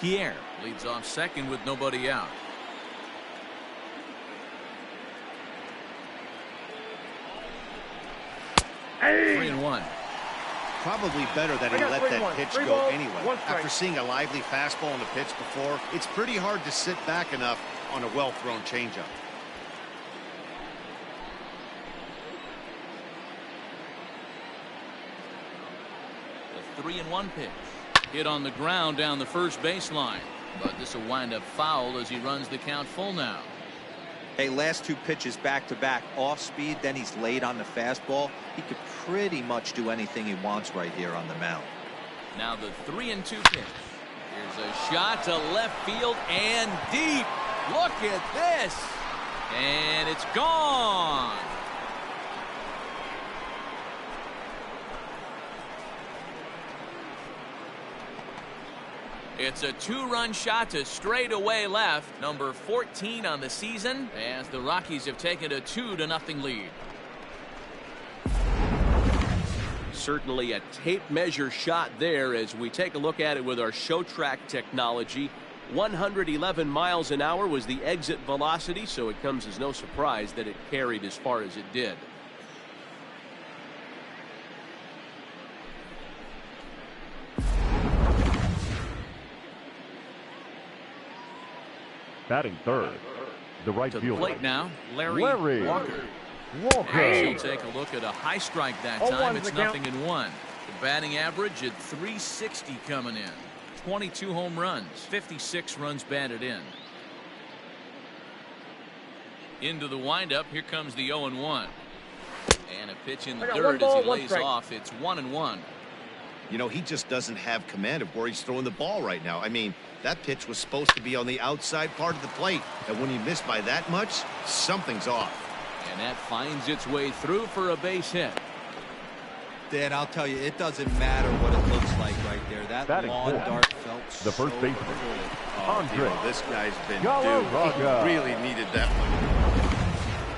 Pierre leads off second with nobody out. Hey. 3-1. Probably better that he let that pitch go anyway. After seeing a lively fastball on the pitch before, it's pretty hard to sit back enough on a well-thrown changeup. The 3-1 pitch. Hit on the ground down the first baseline. But this will wind up foul as he runs the count full now. Hey, last two pitches back-to-back off speed, then he's late on the fastball. He could pretty much do anything he wants right here on the mound. Now the 3-2 pitch. Here's a shot to left field and deep. Look at this. And it's gone. It's a 2-run shot to straightaway left, number 14 on the season, as the Rockies have taken a 2-0 lead. Certainly a tape measure shot there as we take a look at it with our show track technology. 111 miles an hour was the exit velocity, so it comes as no surprise that it carried as far as it did. Batting third, the right to fielder. the plate now, Larry Walker. Walker. She'll take a look at a high strike that time. It's 0-1. The batting average at .360 coming in. 22 home runs, 56 runs batted in. Into the windup. Here comes the 0-1. And a pitch in the dirt as he lays off. It's 1-1. You know, he just doesn't have command of where he's throwing the ball right now. I mean, that pitch was supposed to be on the outside part of the plate. And when he missed by that much, something's off. And that finds its way through for a base hit. Dan, I'll tell you, it doesn't matter what it looks like right there. That lawn dart felt the first baseman, Andre. This guy's been due. He really needed that one.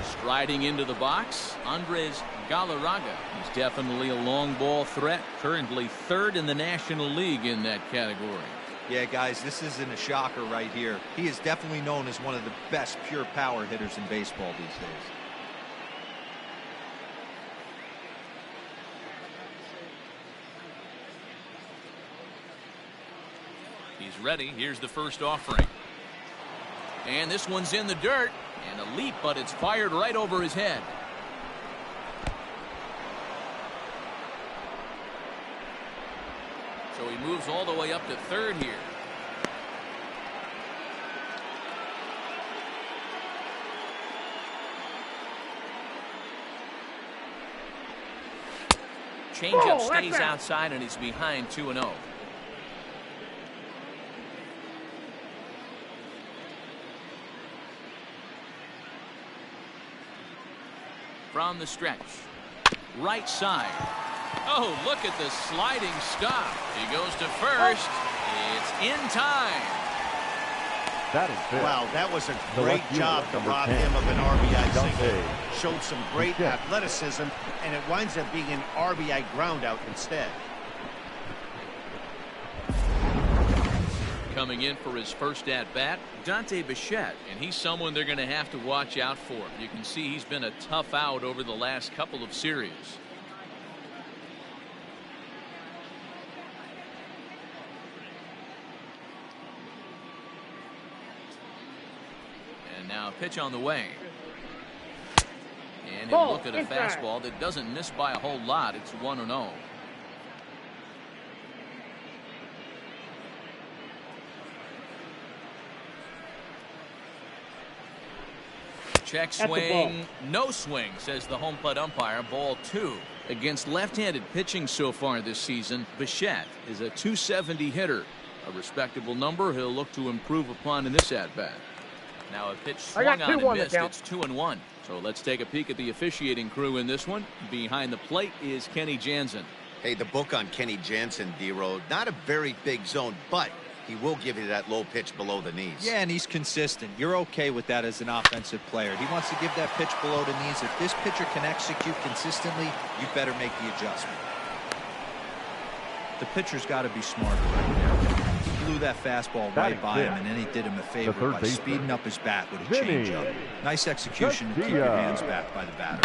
Striding into the box, Andres Galarraga. He's definitely a long ball threat. Currently third in the National League in that category. Yeah, guys, this isn't a shocker right here. He is definitely known as one of the best pure power hitters in baseball these days. He's ready. Here's the first offering. And this one's in the dirt. And a leap, but it's fired right over his head. So he moves all the way up to third here. Changeup stays outside and he's behind 2-0. From the stretch. Right side. Oh, look at the sliding stop. He goes to first. It's in time. That is fair. Wow, that was a great job to rob him of an RBI single. Showed some great athleticism, and it winds up being an RBI ground out instead. Coming in for his first at-bat, Dante Bichette, and he's someone they're going to have to watch out for. You can see he's been a tough out over the last couple of series. And now a pitch on the way. And he'll look at a fastball that doesn't miss by a whole lot. It's 1-0. Check swing, no swing, says the home plate umpire. Ball 2. Against left-handed pitching so far this season, Bichette is a .270 hitter. A respectable number he'll look to improve upon in this at-bat. Now a pitch swung on and missed. It's 2-1. So let's take a peek at the officiating crew in this one. Behind the plate is Kenny Jansen. Hey, the book on Kenny Jansen, D-Road, not a very big zone, but he will give you that low pitch below the knees. Yeah, and he's consistent. You're okay with that as an offensive player. He wants to give that pitch below the knees. If this pitcher can execute consistently, you better make the adjustment. The pitcher's got to be smarter right there. blew that fastball right by him, and then he did him a favor by speeding up his bat with a changeup. Nice execution to keep your hands back by the batter.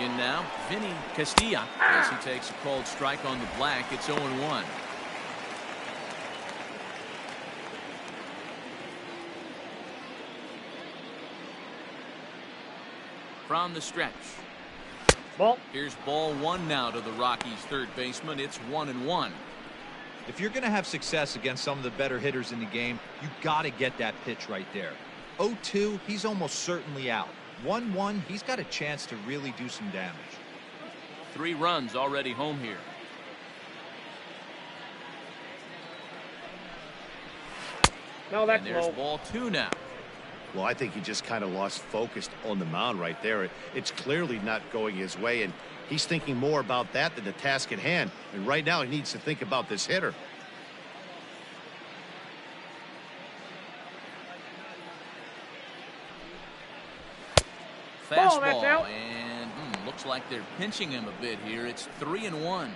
In now, Vinny Castilla, as he takes a called strike on the black. It's 0-1. From the stretch. Ball. Here's ball one now to the Rockies' third baseman. It's 1-1. If you're going to have success against some of the better hitters in the game, you got to get that pitch right there. 0-2, he's almost certainly out. 1-1, he's got a chance to really do some damage. 3 runs already home here. No, that's and there's low. ball 2 now. Well, I think he just kind of lost focus on the mound right there. It's clearly not going his way, and he's thinking more about that than the task at hand. And right now he needs to think about this hitter. Fastball, and looks like they're pinching him a bit here. It's 3-1.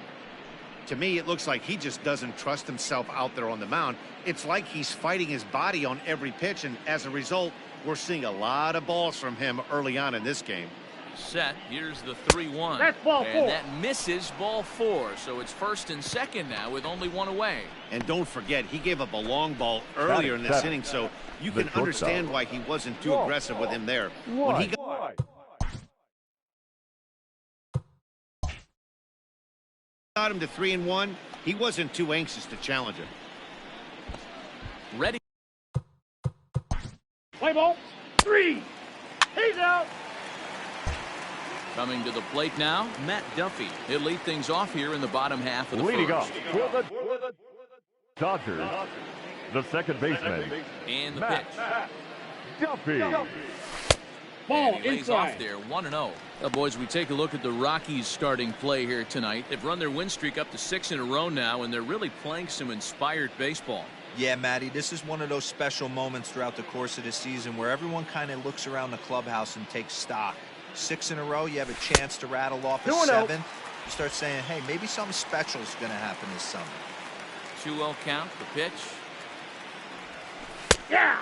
To me, it looks like he just doesn't trust himself out there on the mound. It's like he's fighting his body on every pitch, and as a result, we're seeing a lot of balls from him early on in this game. Set. Here's the 3-1. That's ball 4. And that misses ball 4. So it's first and second now with only 1 away. And don't forget, he gave up a long ball earlier in this inning, so you can understand why he wasn't too aggressive with him there. When he got him to 3-1, he wasn't too anxious to challenge him. Ready. Play ball. 3. He's out. Coming to the plate now, Matt Duffy. He'll lead things off here in the bottom half of the Leading first. off for the Dodgers, the second baseman, And the Matt pitch. Duffy. Ball And he lays inside. off there, 1-0. Well, boys, we take a look at the Rockies' starting play here tonight. They've run their win streak up to 6 in a row now, and they're really playing some inspired baseball. Yeah, Matty, this is one of those special moments throughout the course of the season where everyone kind of looks around the clubhouse and takes stock. 6 in a row, you have a chance to rattle off a 7. You start saying, hey, maybe something special is going to happen this summer. 2-0 count, the pitch. Yeah.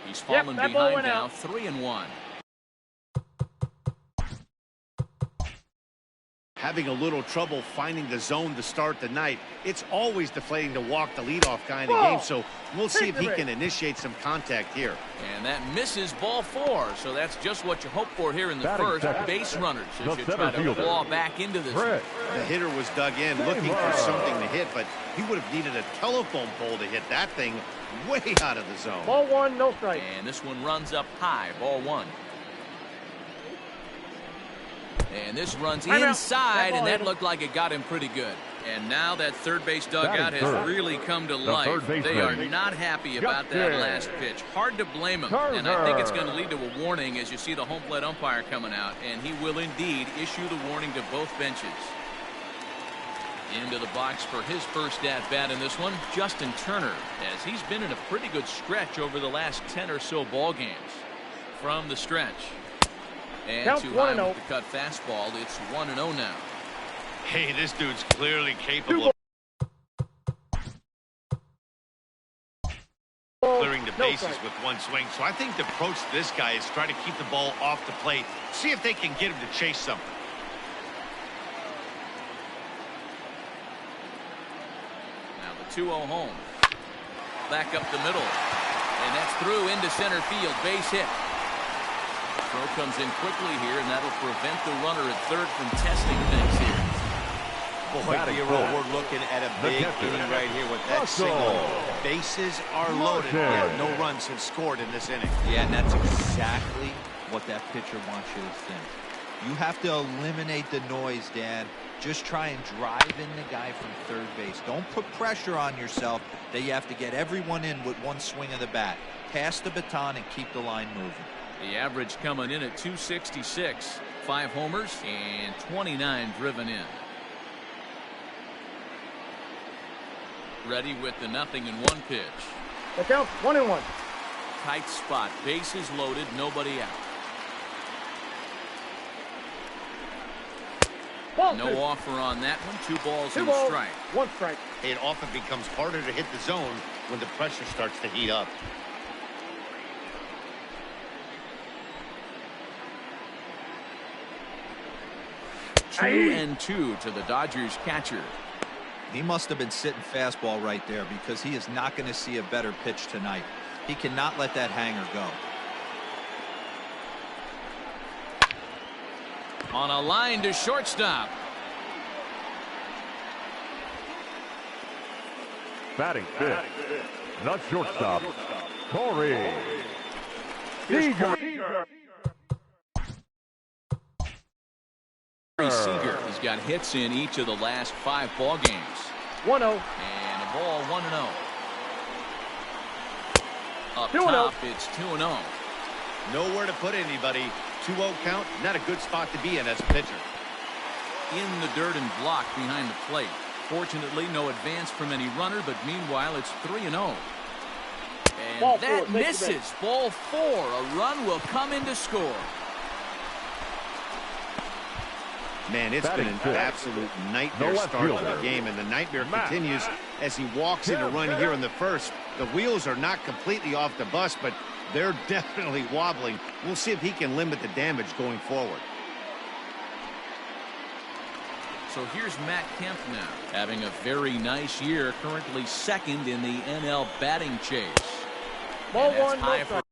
He's fallen that ball behind went now, out. 3-1. Having a little trouble finding the zone to start the night. It's always deflating to walk the leadoff guy in the game, so we'll see if he can initiate some contact here. And that misses ball 4, so that's just what you hope for here in the Batting first. second. Base runners The as you center try to fielder, claw back into this. Brett. The hitter was dug in looking for something to hit, but he would have needed a telephone pole to hit that thing way out of the zone. Ball 1, no strike. And this one runs up high, ball 1. And this runs inside, and that looked like it got him pretty good. And now that third base dugout has really come to life. They are not happy about that last pitch. Hard to blame him. And I think it's going to lead to a warning as you see the home plate umpire coming out. And he will indeed issue the warning to both benches. Into the box for his first at-bat in this one, Justin Turner, as he's been in a pretty good stretch over the last 10 or so ball games. From the stretch. And Count too high 1-0. with the cut fastball. It's 1-0 now. Hey, this dude's clearly capable of clearing the bases with one swing. So I think the approach to this guy is try to keep the ball off the plate. See if they can get him to chase something. Now the 2-0 home. Back up the middle. And that's through into center field. Base hit. Throw comes in quickly here, and that'll prevent the runner at third from testing things here. Boy, we're looking at a big inning right here with that single. Bases are loaded. Yeah, no runs have scored in this inning. Yeah, and that's exactly what that pitcher wants you to think. You have to eliminate the noise, Dan. Just try and drive in the guy from third base. Don't put pressure on yourself that you have to get everyone in with one swing of the bat. Pass the baton and keep the line moving. The average coming in at 266. 5 homers and 29 driven in. Ready with the 0-1 pitch. The count 1-1. Tight spot. Bases loaded. Nobody out. Ball No 2. offer on that one. 2 balls 2 and a balls, strike. 1 strike. It often becomes harder to hit the zone when the pressure starts to heat up. Two and 2 to the Dodgers catcher. He must have been sitting fastball right there because he is not going to see a better pitch tonight. He cannot let that hanger go. On a line to shortstop. Batting fifth, the shortstop, Corey Seager. Seager has got hits in each of the last 5 ball games. 1-0. And a ball 1-0. Up 2-0. top, it's 2-0. Nowhere to put anybody. 2-0 count, not a good spot to be in as a pitcher. In the dirt and blocked behind the plate. Fortunately, no advance from any runner, but meanwhile, it's 3-0. And Ball that 4, takes the misses. Ball 4. A run will come in to score. Man, it's been an absolute nightmare start to the game, and the nightmare continues as he walks in a run here in the first. The wheels are not completely off the bus, but they're definitely wobbling. We'll see if he can limit the damage going forward. So here's Matt Kemp now, having a very nice year, currently 2nd in the NL batting chase. Ball And that's 1, no high for strike.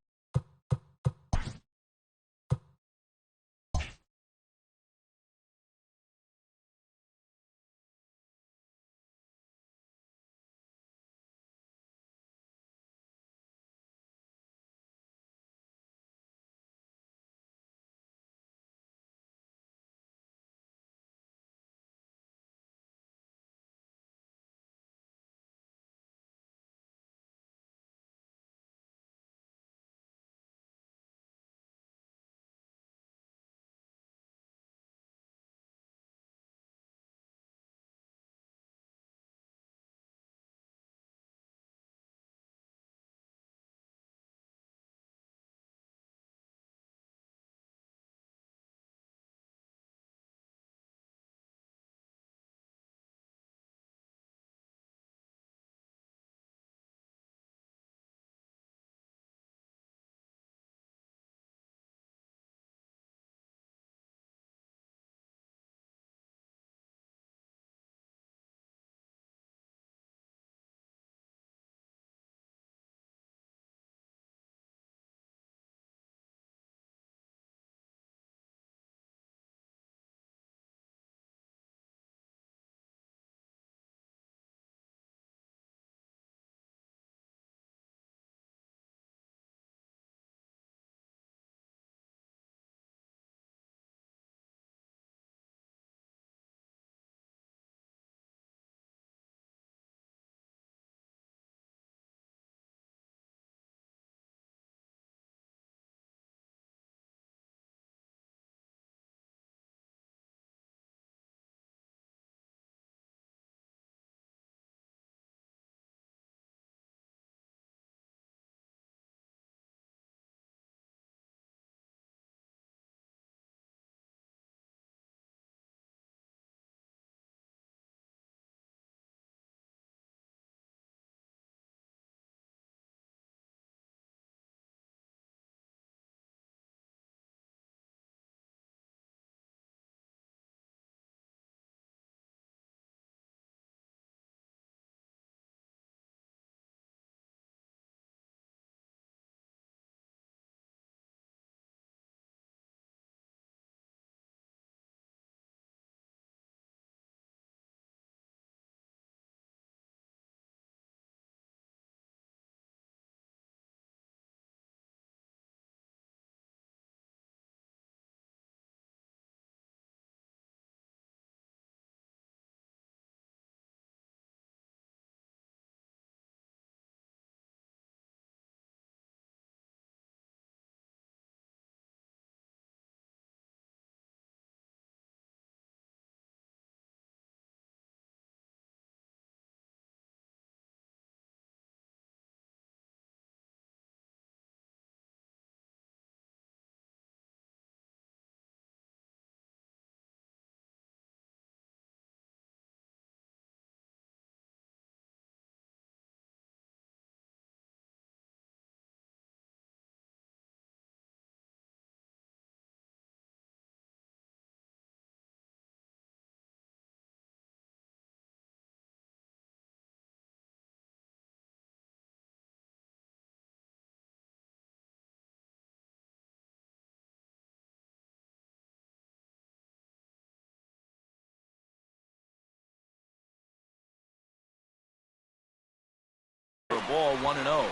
ball 1-0.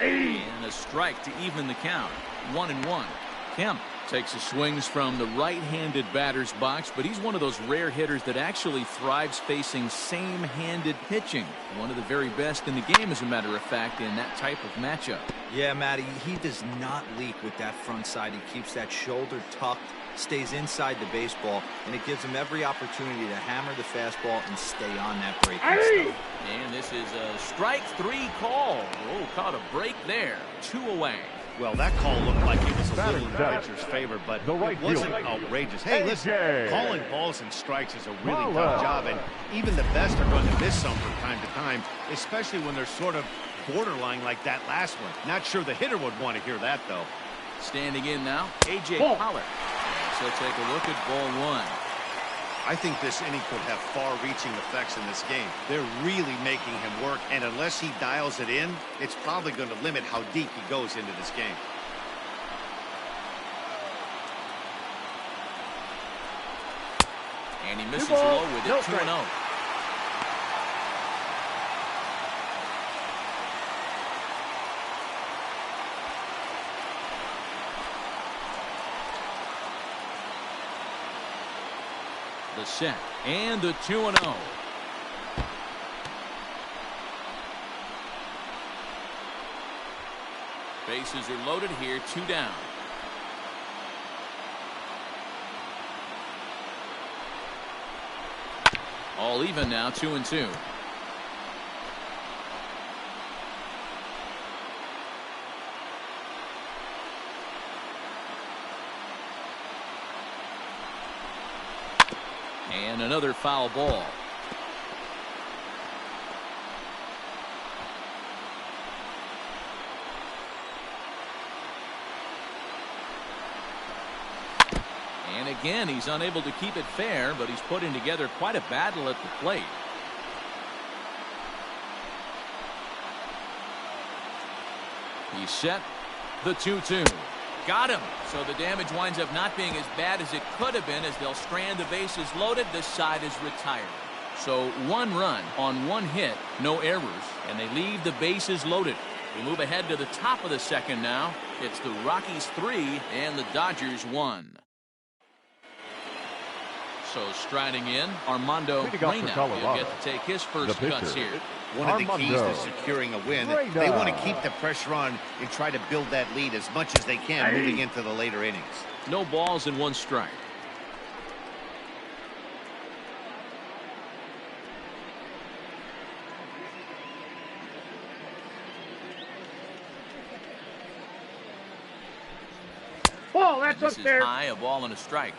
And a strike to even the count. 1-1. Kemp takes his swings from the right-handed batter's box, but he's one of those rare hitters that actually thrives facing same-handed pitching. One of the very best in the game, as a matter of fact, in that type of matchup. Yeah, Matty, he does not leak with that front side. He keeps that shoulder tucked, stays inside the baseball, and it gives him every opportunity to hammer the fastball and stay on that breaking stuff. And this is a strike 3 call. Oh, caught a break there. 2 away. Well, that call looked like it was a little in the pitcher's favor, but it wasn't outrageous. Hey, listen, calling balls and strikes is a really tough job, and even the best are going to miss some from time to time, especially when they're sort of borderline like that last one. Not sure the hitter would want to hear that, though. Standing in now, A.J. Pollard. So take a look at ball 1. I think this inning could have far-reaching effects in this game. They're really making him work, and unless he dials it in, it's probably going to limit how deep he goes into this game. And he misses low with it. 2-0. The set and the 2-0. Bases are loaded here, 2 down. All even now, 2-2. And another foul ball. And again, he's unable to keep it fair, but he's putting together quite a battle at the plate. He's set. The 2-2. Got him. So the damage winds up not being as bad as it could have been, as they'll strand the bases loaded. This side is retired. So 1 run on 1 hit, no errors, and they leave the bases loaded. We move ahead to the top of the second now. It's the Rockies 3 and the Dodgers 1. So striding in, Armando Reyna will get to take his first cuts here. One of the keys to securing a win, they want to keep the pressure on and try to build that lead as much as they can moving into the later innings. No balls and 1 strike. Ball, that's this upstairs. Is high, a ball and a strike.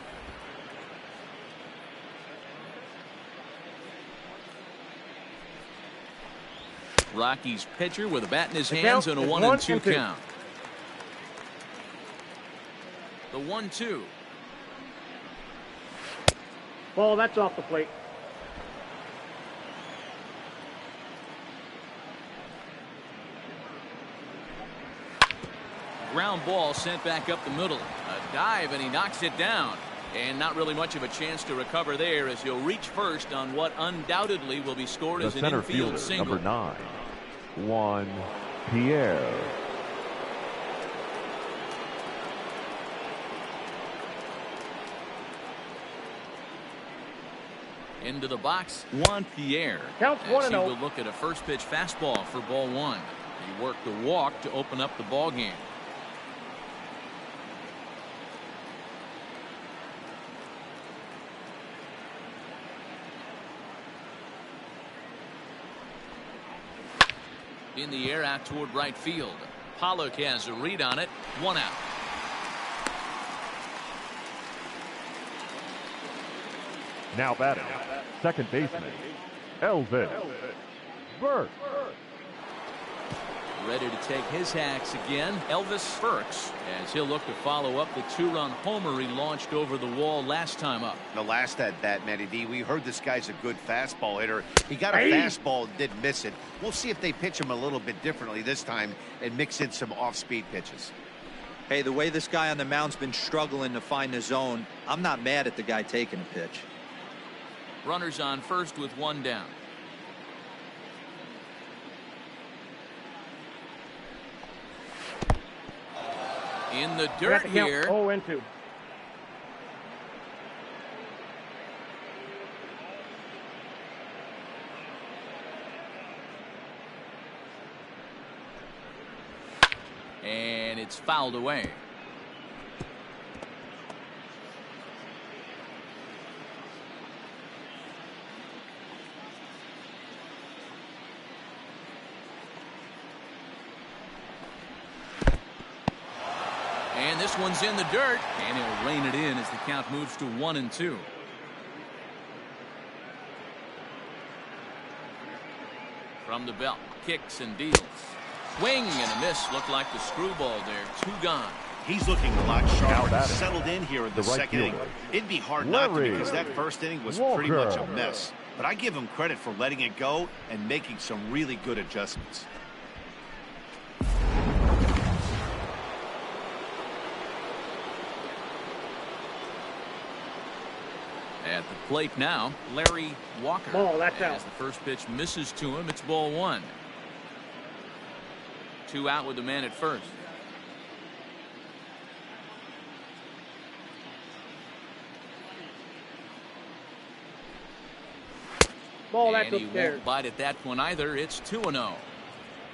Rockies pitcher with a bat in his hands and a 1-2 count. The 1-2. Ball, that's off the plate. Ground ball sent back up the middle. A dive, and he knocks it down. And not really much of a chance to recover there, as he'll reach first on what undoubtedly will be scored as an infield single. Number 9, Juan Pierre. Into the box, Juan Pierre. Counts 1-0. He will look at a first pitch fastball for ball 1. He worked the walk to open up the ball game. In the air out toward right field. Pollock has a read on it. 1 out. Now batting, second baseman, Elvis Burks. Ready to take his hacks again, Elvis Burks, as he'll look to follow up the 2-run homer he launched over the wall last time up. The last at bat, Matty D, we heard this guy's a good fastball hitter. He got a fastball and didn't miss it. We'll see if they pitch him a little bit differently this time and mix in some off-speed pitches. Hey, the way this guy on the mound's been struggling to find the zone, I'm not mad at the guy taking a pitch. Runners on first with one down. In the dirt here. 0-2. And it's fouled away. And this one's in the dirt, and he'll rein it in as the count moves to 1-2. From the belt, kicks and deals. Swing and a miss. Looked like the screwball there. 2 gone. He's looking a lot sharper. Settled in here in the second inning. It'd be hard not to, because that first inning was pretty much a mess. But I give him credit for letting it go and making some really good adjustments. At the plate now, Larry Walker. Ball, that's out. As the first pitch misses to him, it's ball 1. 2 out with the man at first. Ball, that's and he upstairs. won't bite at that one either. It's 2-0.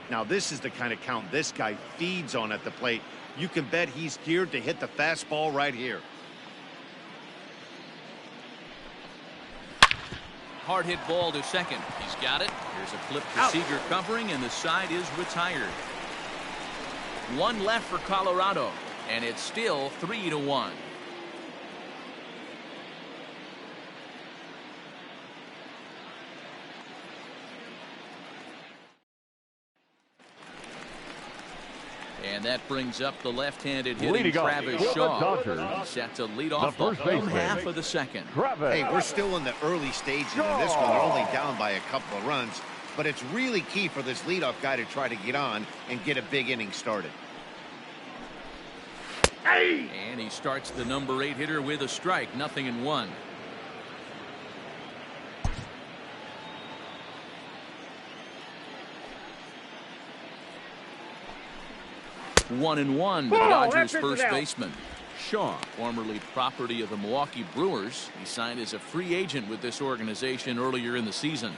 Now this is the kind of count this guy feeds on at the plate. You can bet he's geared to hit the fastball right here. Hard hit ball to second. He's got it. Here's a flip to Seager covering, and the side is retired. 1 left for Colorado, and it's still 3-1. And that brings up the left-handed hitting Travis Shaw. He's set to lead off the home half of the second. Hey, we're still in the early stages in this one. They're only down by a couple of runs, but it's really key for this leadoff guy to try to get on and get a big inning started. And he starts the number 8 hitter with a strike. 0-1. 1-1 to the Dodgers first baseman. Shaw, formerly property of the Milwaukee Brewers. He signed as a free agent with this organization earlier in the season.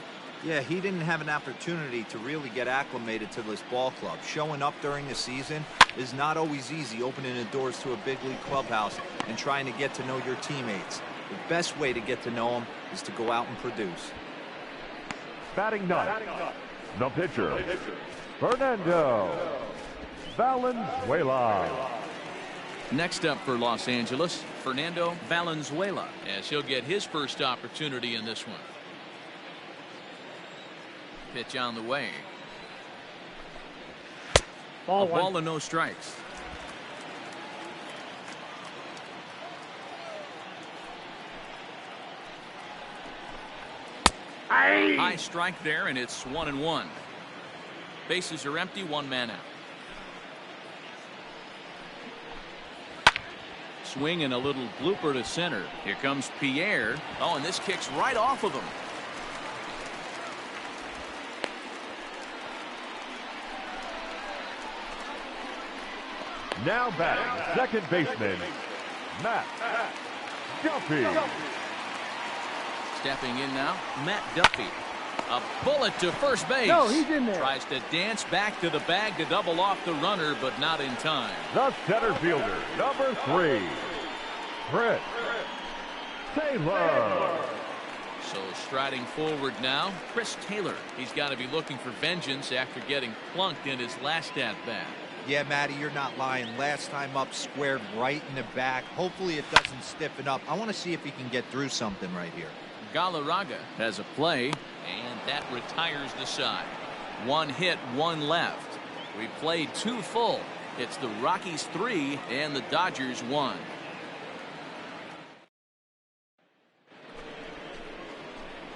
Yeah, he didn't have an opportunity to really get acclimated to this ball club. Showing up during the season is not always easy, opening the doors to a big league clubhouse and trying to get to know your teammates. The best way to get to know them is to go out and produce. Batting ninth, the pitcher, Fernando Valenzuela. Next up for Los Angeles, Fernando Valenzuela, as he'll get his first opportunity in this one. Pitch on the way. Ball and no strikes. High strike there, and it's 1-1. Bases are empty, 1 man out. Swing and a little blooper to center. Here comes Pierre. Oh, and this kicks right off of him. Now batting, second baseman, Matt Duffy. Stepping in now, Matt Duffy. A bullet to first base. No, he's in there. Tries to dance back to the bag to double off the runner, but not in time. The center fielder, number 3, Chris Taylor. So striding forward now, Chris Taylor. He's got to be looking for vengeance after getting plunked in his last at-bat. Yeah, Matty, you're not lying. Last time up, squared right in the back. Hopefully it doesn't stiffen up. I want to see if he can get through something right here. Galarraga has a play, and that retires the side. 1 hit, 1 left. We played 2 full. It's the Rockies 3 and the Dodgers 1.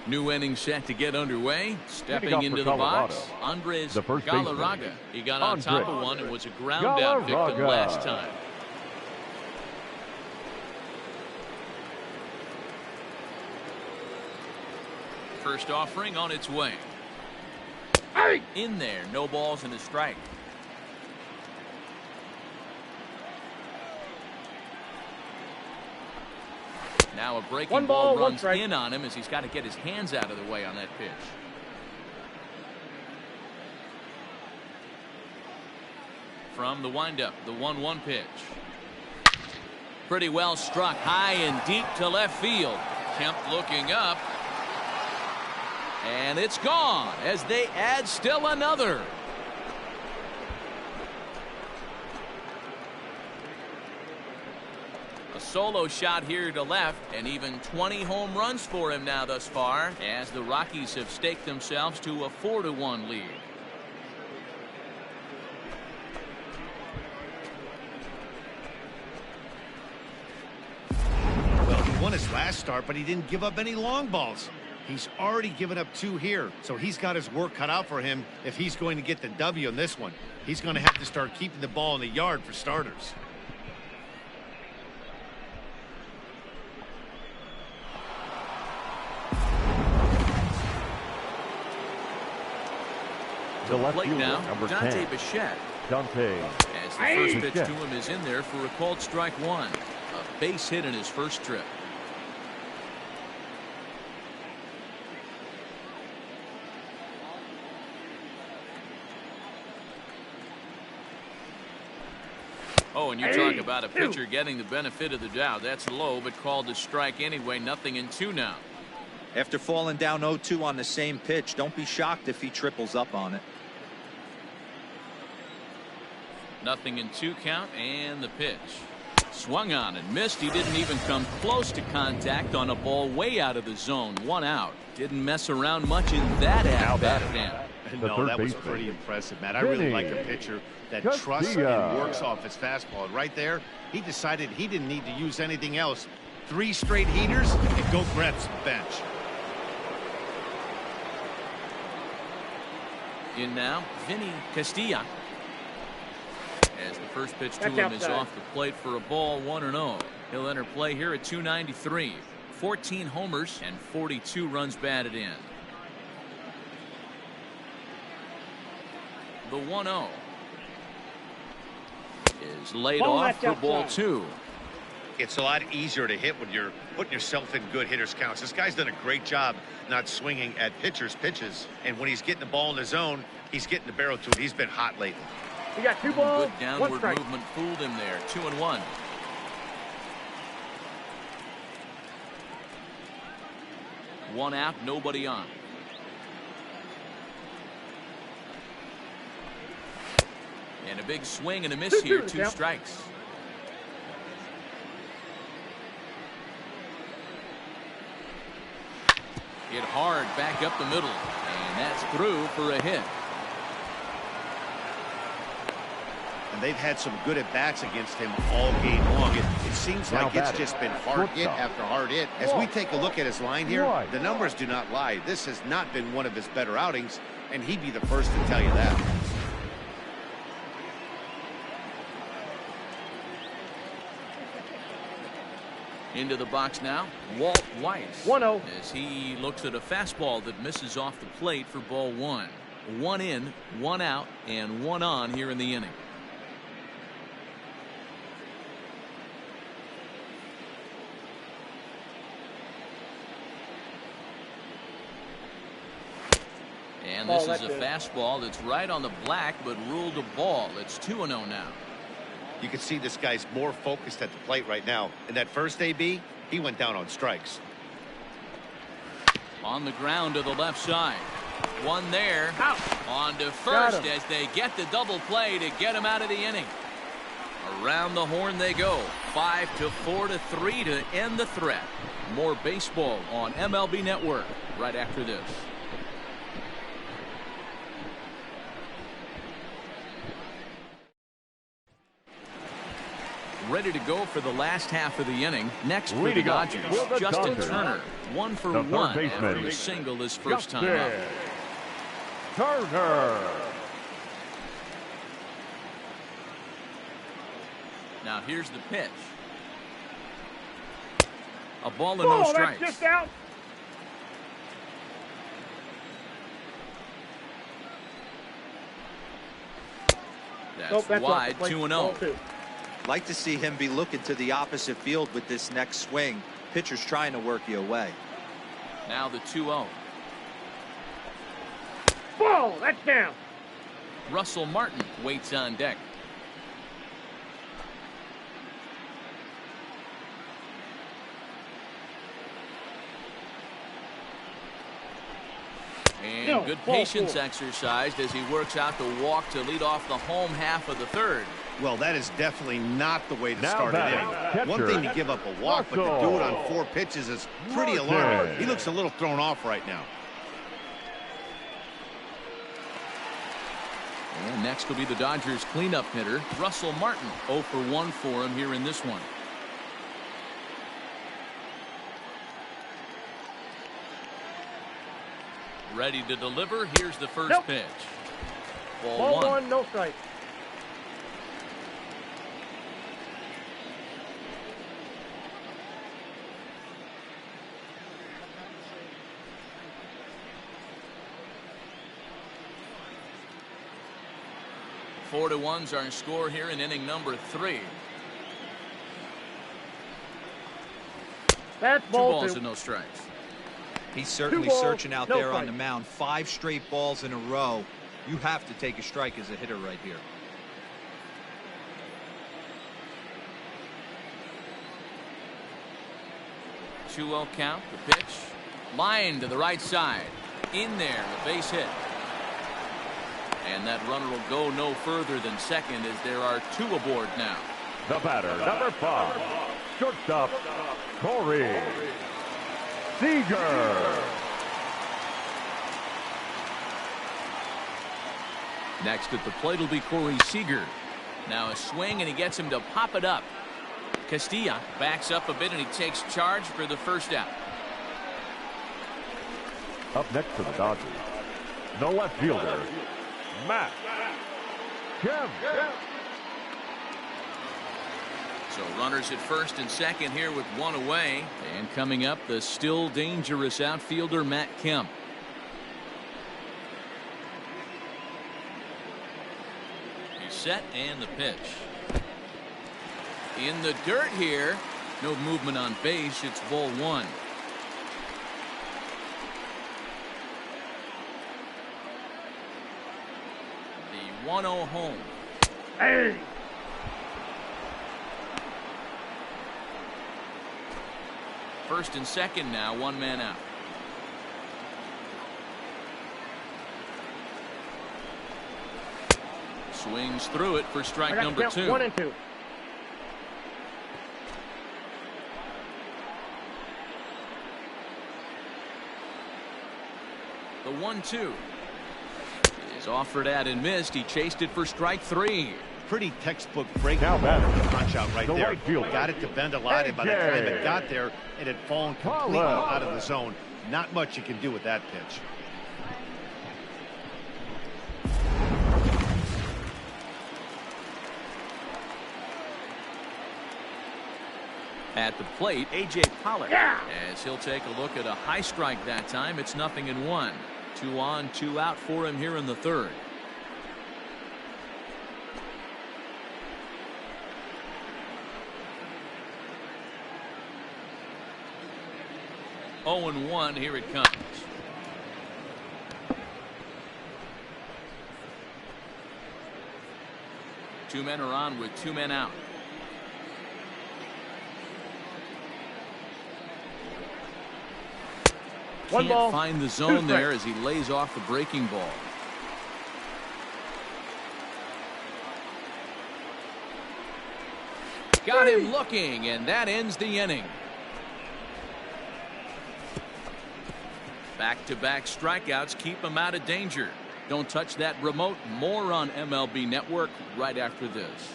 New inning set to get underway. Stepping into the box, Andres Galarraga. He got on top of one and was a ground out victim last time. first offering on its way. In there, no balls and a strike. Now a breaking ball runs in on him as he's got to get his hands out of the way on that pitch. From the windup, the 1-1 pitch. Pretty well struck high and deep to left field. Kemp looking up. And it's gone as they add still another. A solo shot here to left, and even 20 home runs for him now thus far, as the Rockies have staked themselves to a 4-1 lead. Well, he won his last start, but he didn't give up any long balls. He's already given up 2 here, so he's got his work cut out for him if he's going to get the W in this one. He's going to have to start keeping the ball in the yard for starters. The left Plate fielder, now, number Dante 10. Bichette. Dante. As the first pitch to him is in there for a called strike 1. A base hit in his first trip. Oh, and you talk about a pitcher getting the benefit of the doubt. That's low, but called a strike anyway. 0-2 now. After falling down 0-2 on the same pitch, don't be shocked if he triples up on it. 0-2 count, and the pitch. Swung on and missed. He didn't even come close to contact on a ball way out of the zone. 1 out. Didn't mess around much in that at-bat. No, that was pretty impressive, Matt. I really like a pitcher that trusts and works off his fastball. And right there, he decided he didn't need to use anything else. 3 straight heaters and go grab some bench. In now, Vinny Castilla. As the first pitch to him is off the plate for a ball, 1-0. He'll enter play here at 293. 14 homers and 42 runs batted in. The 1-0 is laid off for ball 2. It's a lot easier to hit when you're putting yourself in good hitters counts. This guy's done a great job not swinging at pitchers' pitches. And when he's getting the ball in the zone, he's getting the barrel to it. He's been hot lately. We got 2 balls. Good downward movement fooled him there. 2-1. One out, nobody on. And a big swing and a miss here. 2 strikes. Hit hard back up the middle. And that's through for a hit. And they've had some good at-bats against him all game long. It seems like it's just been hard hit after hard hit. As we take a look at his line here, the numbers do not lie. This has not been one of his better outings, and he'd be the first to tell you that. Into the box now, Walt Weiss. 1-0. As he looks at a fastball that misses off the plate for ball 1. 1 in, 1 out, and 1 on here in the inning. And this is a fastball that's right on the black, but ruled a ball. It's 2-0 now. You can see this guy's more focused at the plate right now. In that first AB, he went down on strikes. On the ground to the left side. One there. Out. On to first as they get the double play to get him out of the inning. Around the horn they go. 5-4-3 to end the threat. More baseball on MLB Network right after this. Ready to go for the last half of the inning. Next for the Dodgers, Justin Turner. 1 for 1 after a single his first time up. Turner. Now here's the pitch. A ball and no strikes. That's just out. That's wide, 2-0. Like to see him be looking to the opposite field with this next swing. Pitcher's trying to work you away. Now the 2-0. Ball, that's down. Russell Martin waits on deck. And good patience exercised as he works out the walk to lead off the home half of the third. Well, that is definitely not the way to start an inning. One thing to give up a walk, but to do it on 4 pitches is pretty alarming. He looks a little thrown off right now. And next will be the Dodgers cleanup hitter, Russell Martin. 0 for 1 for him here in this one. Ready to deliver. Here's the first pitch. Ball 1, no strike. Four to 1's our score here in inning number 3. That's 2 ball balls 2. and no strikes. He's certainly searching out there on the mound. 5 straight balls in a row. You have to take a strike as a hitter right here. Two-0 count. The pitch. Line to the right side. In there, a base hit. And that runner will go no further than second as there are 2 aboard now. The batter, number 5, shortstop, Corey Seager. Next at the plate will be Corey Seager. Now a swing, and he gets him to pop it up. Castilla backs up a bit, and he takes charge for the first out. Up next for the Dodgers, the left fielder, Matt Kemp. So runners at first and second here with 1 away. And coming up, the still dangerous outfielder, Matt Kemp. He's set, and the pitch. In the dirt here. No movement on base. It's ball 1. The 1-0 home. Hey! First and second now, 1 man out. Swings through it for strike number 2. 1 and 2. The 1-2 is offered at and missed. He chased it for strike 3. Pretty textbook break Now batter, punch out right the there. right fielder. Got it to bend a lot, and by the time it got there, it had fallen completely out of the zone. Not much you can do with that pitch. At the plate, A.J. Pollock. As he'll take a look at a high strike that time. It's 0-1. 2 on, 2 out for him here in the third. Oh and 1, here it comes. Two men are on with 2 men out. One ball, Can't find the zone there as he lays off the breaking ball. Got him looking, and that ends the inning. Back-to-back strikeouts keep him out of danger. Don't touch that remote. More on MLB Network right after this.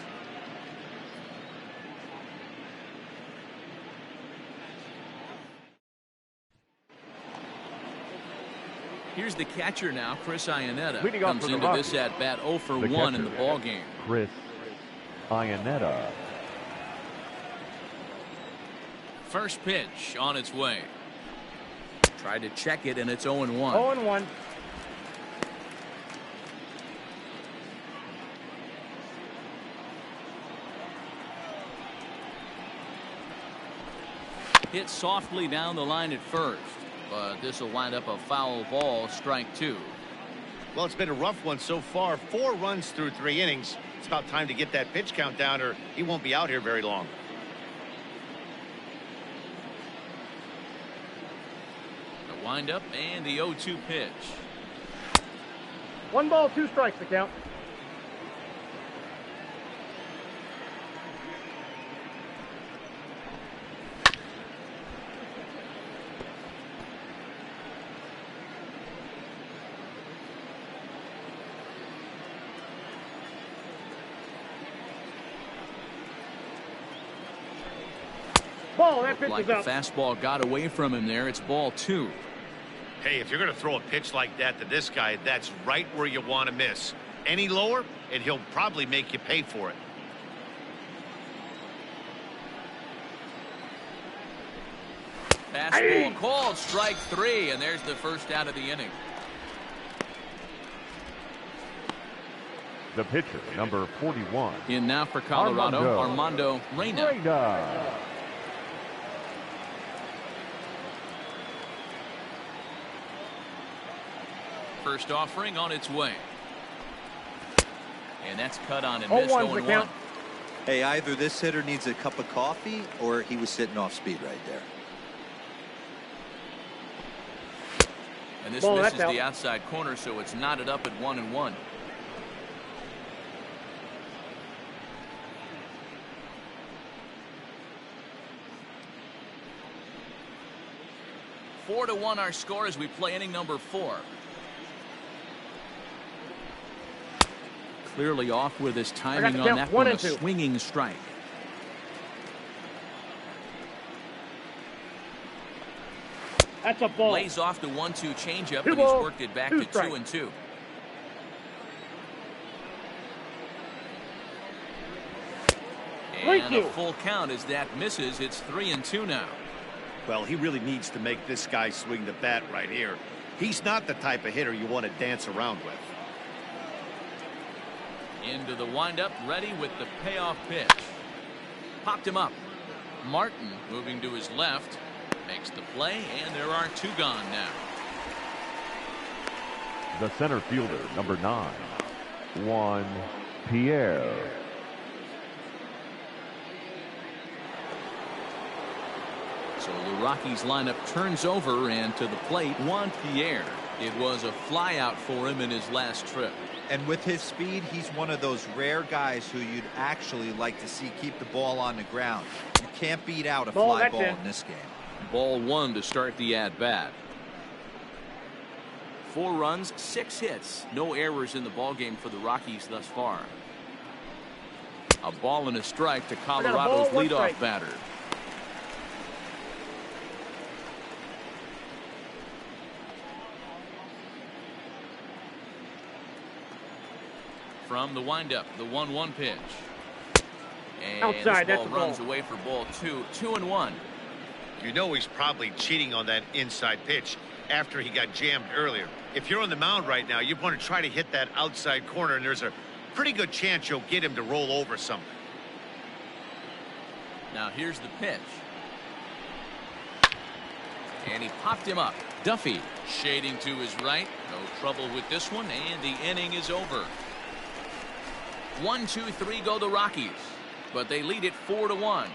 Here's the catcher now, Chris Iannetta. Leading off Comes for the into Rockies, this at bat 0 for the 1 in catcher, the ball game. Chris Iannetta. First pitch on its way. Tried to check it, and it's 0-1. 0-1. Hit softly down the line at first, but this will wind up a foul ball, strike 2. Well, it's been a rough one so far. 4 runs through 3 innings. It's about time to get that pitch count down, or he won't be out here very long. The windup and the 0-2 pitch. 1 ball, 2 strikes the count. Ball, that pitch Like is the up. fastball got away from him there. It's ball 2. Hey, if you're going to throw a pitch like that to this guy, that's right where you want to miss. Any lower, and he'll probably make you pay for it. Fastball called, strike 3, and there's the first out of the inning. The pitcher, number 41. In now for Colorado, Armando Reyna. First offering on its way. And that's cut on and missed 0-1. Hey, either this hitter needs a cup of coffee or he was sitting off speed right there. And this misses the outside corner, so it's knotted up at 1-1. Four to 1 our score as we play inning number 4. Clearly off with his timing on that one, a swinging strike. That's a ball. Lays off the 1-2 changeup, but he's worked it back to 2-2. And a full count as that misses. It's 3-2 now. Well, he really needs to make this guy swing the bat right here. He's not the type of hitter you want to dance around with. Into the windup, ready with the payoff pitch. Popped him up. Martin moving to his left. Makes the play, and there are 2 gone now. The center fielder, number 9, Juan Pierre. So the Rockies lineup turns over, and to the plate, Juan Pierre. It was a flyout for him in his last trip. And with his speed, he's one of those rare guys who you'd actually like to see keep the ball on the ground. You can't beat out a fly ball in this game. Ball 1 to start the at-bat. 4 runs, 6 hits. No errors in the ballgame for the Rockies thus far. A ball and a strike to Colorado's leadoff batter. From the windup, the 1-1 pitch. And outside, this ball runs away for ball 2. 2-1. You know he's probably cheating on that inside pitch after he got jammed earlier. If you're on the mound right now, you want to try to hit that outside corner, and there's a pretty good chance you'll get him to roll over something. Now here's the pitch. And he popped him up. Duffy shading to his right. No trouble with this one, and the inning is over. 1, 2, 3 go the Rockies, but they lead it 4-1.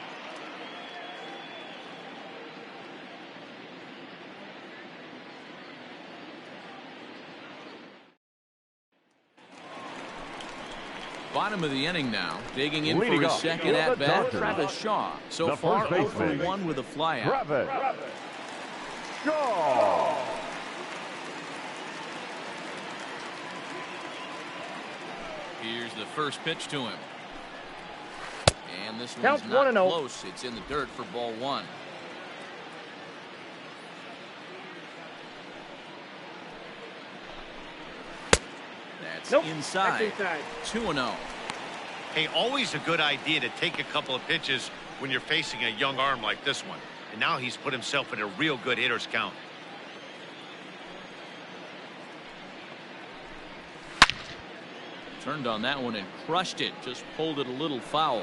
Bottom of the inning now, digging in for his second at bat, Travis Shaw. So far, 0 for 1 with a flyout. Travis Shaw. Here's the first pitch to him. And this one's not close. It's in the dirt for ball 1. That's inside. 2-0. Hey, always a good idea to take a couple of pitches when you're facing a young arm like this one. And now he's put himself in a real good hitter's count. Turned on that one and crushed it. Just pulled it a little foul.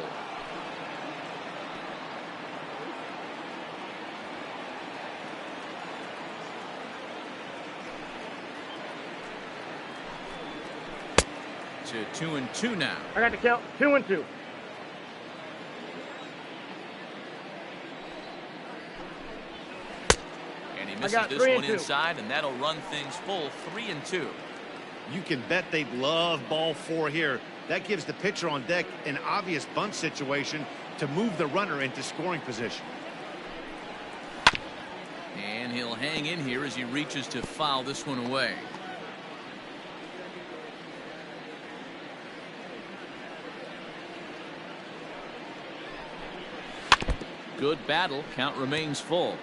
to 2-2 now. I got the count. 2-2. And he misses this one inside, and that'll run things full 3-2. You can bet they'd love ball 4 here. That gives the pitcher on deck an obvious bunt situation to move the runner into scoring position. And he'll hang in here as he reaches to foul this one away. Good battle. Count remains full.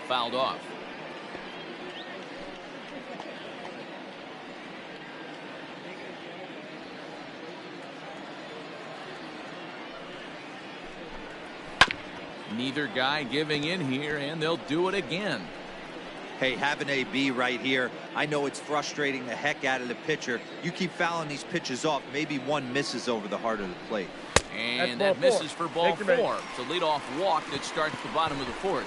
Fouled off. Neither guy giving in here, and they'll do it again. Hey, have an AB right here. I know it's frustrating the heck out of the pitcher. You keep fouling these pitches off, maybe one misses over the heart of the plate. And that misses for ball 4. It's a leadoff walk that starts the bottom of the 4th.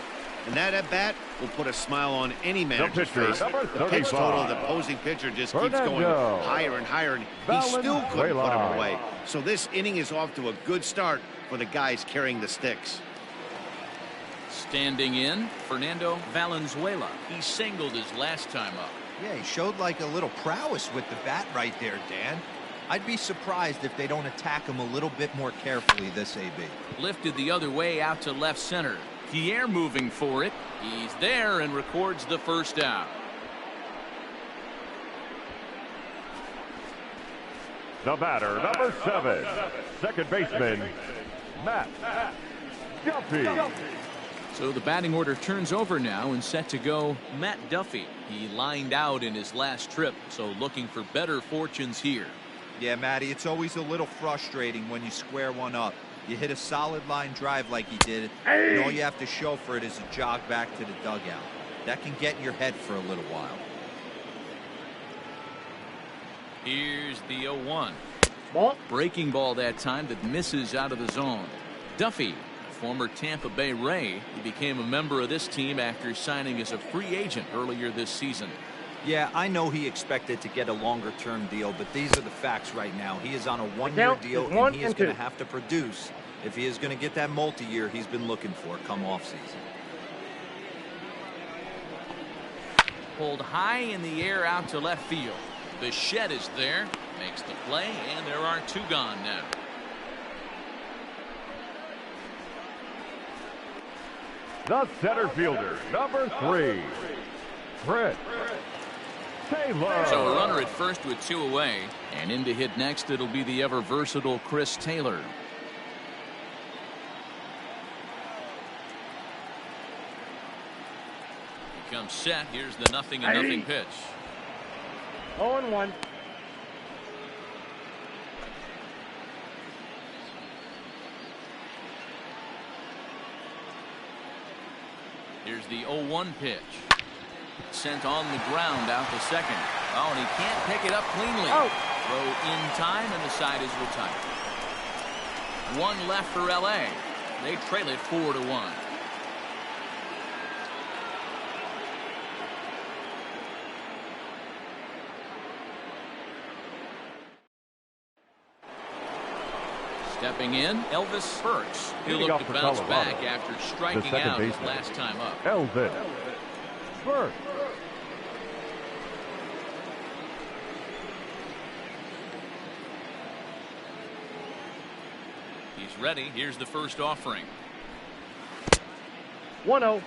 And that at bat will put a smile on any manager's face. The pitch total of the opposing pitcher just keeps going higher and higher, and he still couldn't put him away. So this inning is off to a good start for the guys carrying the sticks. Standing in, Fernando Valenzuela. He singled his last time up. Yeah, he showed like a little prowess with the bat right there, Dan. I'd be surprised if they don't attack him a little bit more carefully this AB. Lifted the other way out to left center. Pierre moving for it. He's there and records the first out. The batter, number 7, second baseman, Matt Duffy. So the batting order turns over now and set to go Matt Duffy. He lined out in his last trip, so looking for better fortunes here. Yeah, Matty, it's always a little frustrating when you square one up. You hit a solid line drive like he did, and all you have to show for it is a jog back to the dugout. That can get in your head for a little while. Here's the 0-1. Ball. Breaking ball that time that misses out of the zone. Duffy, former Tampa Bay Ray, he became a member of this team after signing as a free agent earlier this season. Yeah, I know he expected to get a longer-term deal, but these are the facts right now. He is on a one-year deal, and he is going to have to produce if he is going to get that multi-year he's been looking for come off-season. Pulled high in the air out to left field. Bichette is there, makes the play, and there are 2 gone now. The center fielder, number 3, Chris Taylor. So a runner at first with 2 away, and in to hit next it'll be the ever versatile Chris Taylor. He comes set. Here's the 0-0 pitch. 0-1. Here's the 0-1 pitch. Sent on the ground out to second. Oh, and he can't pick it up cleanly. Throw in time, and the side is retired. 1 left for LA. They trail it 4-1. Stepping in, Elvis Burks. He'll look to bounce back after striking out his last time up. Elvis Burks. He's ready. Here's the first offering. 1-0.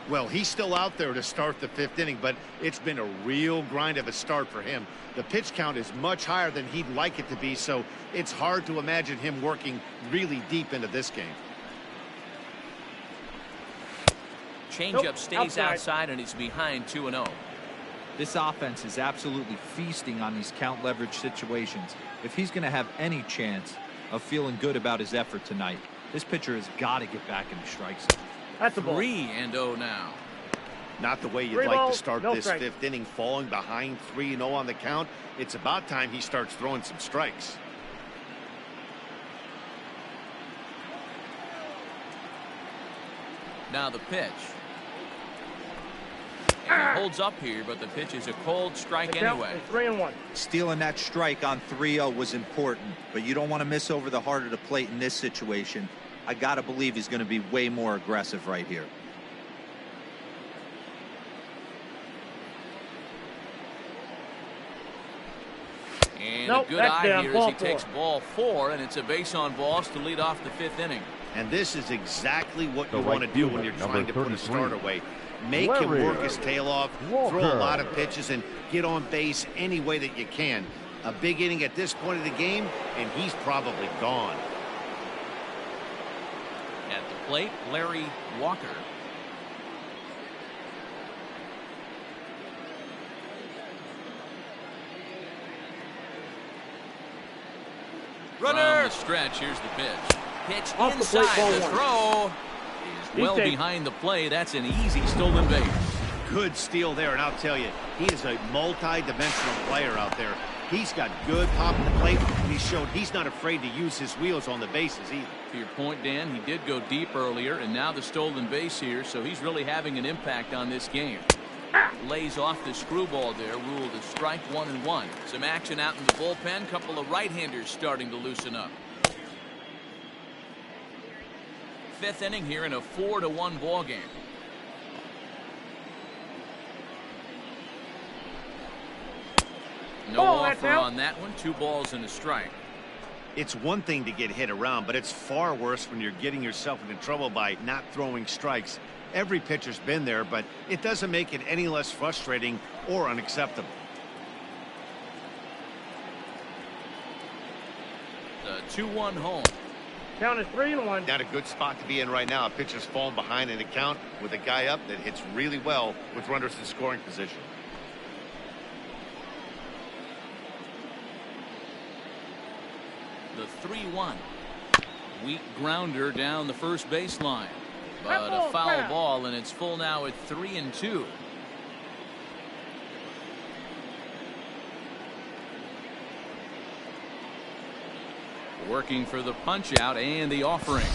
Well, he's still out there to start the 5th inning, but it's been a real grind of a start for him. The pitch count is much higher than he'd like it to be, so it's hard to imagine him working really deep into this game. Changeup stays outside, and he's behind 2-0. This offense is absolutely feasting on these count leverage situations. If he's going to have any chance of feeling good about his effort tonight, this pitcher has got to get back in the strike zone. That's a ball. 3-0 now. Not the way you'd like to start this 5th inning, falling behind 3-0 on the count. It's about time he starts throwing some strikes. Now the pitch. And he holds up here, but the pitch is a cold strike anyway. 3-1. Stealing that strike on 3-0 was important, but you don't want to miss over the heart of the plate in this situation. I got to believe he's going to be way more aggressive right here. And a good eye here as he takes ball 4, and it's a base on balls to lead off the 5th inning. And this is exactly what you want to do when you're trying to put a start away. Make him work his tail off, throw a lot of pitches, and get on base any way that you can. A big inning at this point of the game, and he's probably gone. At the plate, Larry Walker. Runner! From the stretch, here's the pitch. Pitch inside, the throw is well behind the play. That's an easy stolen base. Good steal there, and I'll tell you, he is a multi-dimensional player out there. He's got good pop at the plate, and he showed he's not afraid to use his wheels on the bases either. To your point, Dan, he did go deep earlier, and now the stolen base here, so he's really having an impact on this game. Lays off the screwball there, ruled a strike 1-1. Some action out in the bullpen, couple of right-handers starting to loosen up. 5th inning here in a 4-1 ball game. No offer on that one. 2 balls and a strike. It's one thing to get hit around, but it's far worse when you're getting yourself into trouble by not throwing strikes. Every pitcher's been there, but it doesn't make it any less frustrating or unacceptable. The 2-1 home. Count is 3-1. Not a good spot to be in right now. A pitcher's falling behind in the count with a guy up that hits really well with runners in scoring position. The 3-1. Weak grounder down the first baseline. But a foul ball, and it's full now at 3-2. Working for the punch out and the offering.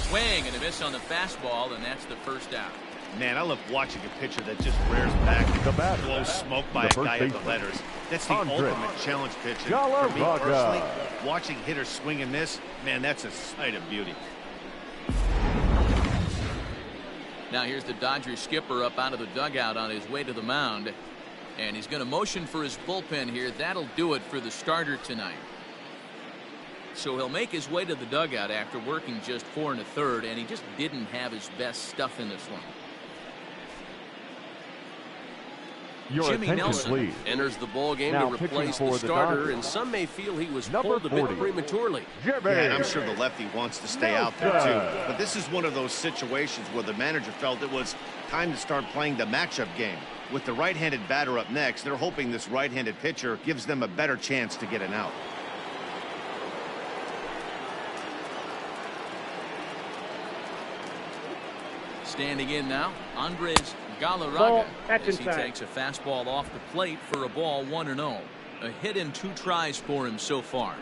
Swing and a miss on the fastball, and that's the first out. Man, I love watching a pitcher that just rears back and blows smoke by a guy at the letters. That's the ultimate challenge pitch. And for me personally, watching hitters swing and miss, man, that's a sight of beauty. Now here's the Dodgers skipper up out of the dugout on his way to the mound. And he's going to motion for his bullpen here. That'll do it for the starter tonight. So he'll make his way to the dugout after working just 4 1/3, and he just didn't have his best stuff in this one. Jimmy Nelson enters the ball game to replace the starter, and some may feel he was pulled a bit prematurely. Yeah, and I'm sure the lefty wants to stay out there too. But this is one of those situations where the manager felt it was time to start playing the matchup game. With the right-handed batter up next, they're hoping this right-handed pitcher gives them a better chance to get an out. Standing in now, Andres Galarraga, as he takes a fastball off the plate for a ball 1-0. A hit in 2 tries for him so far.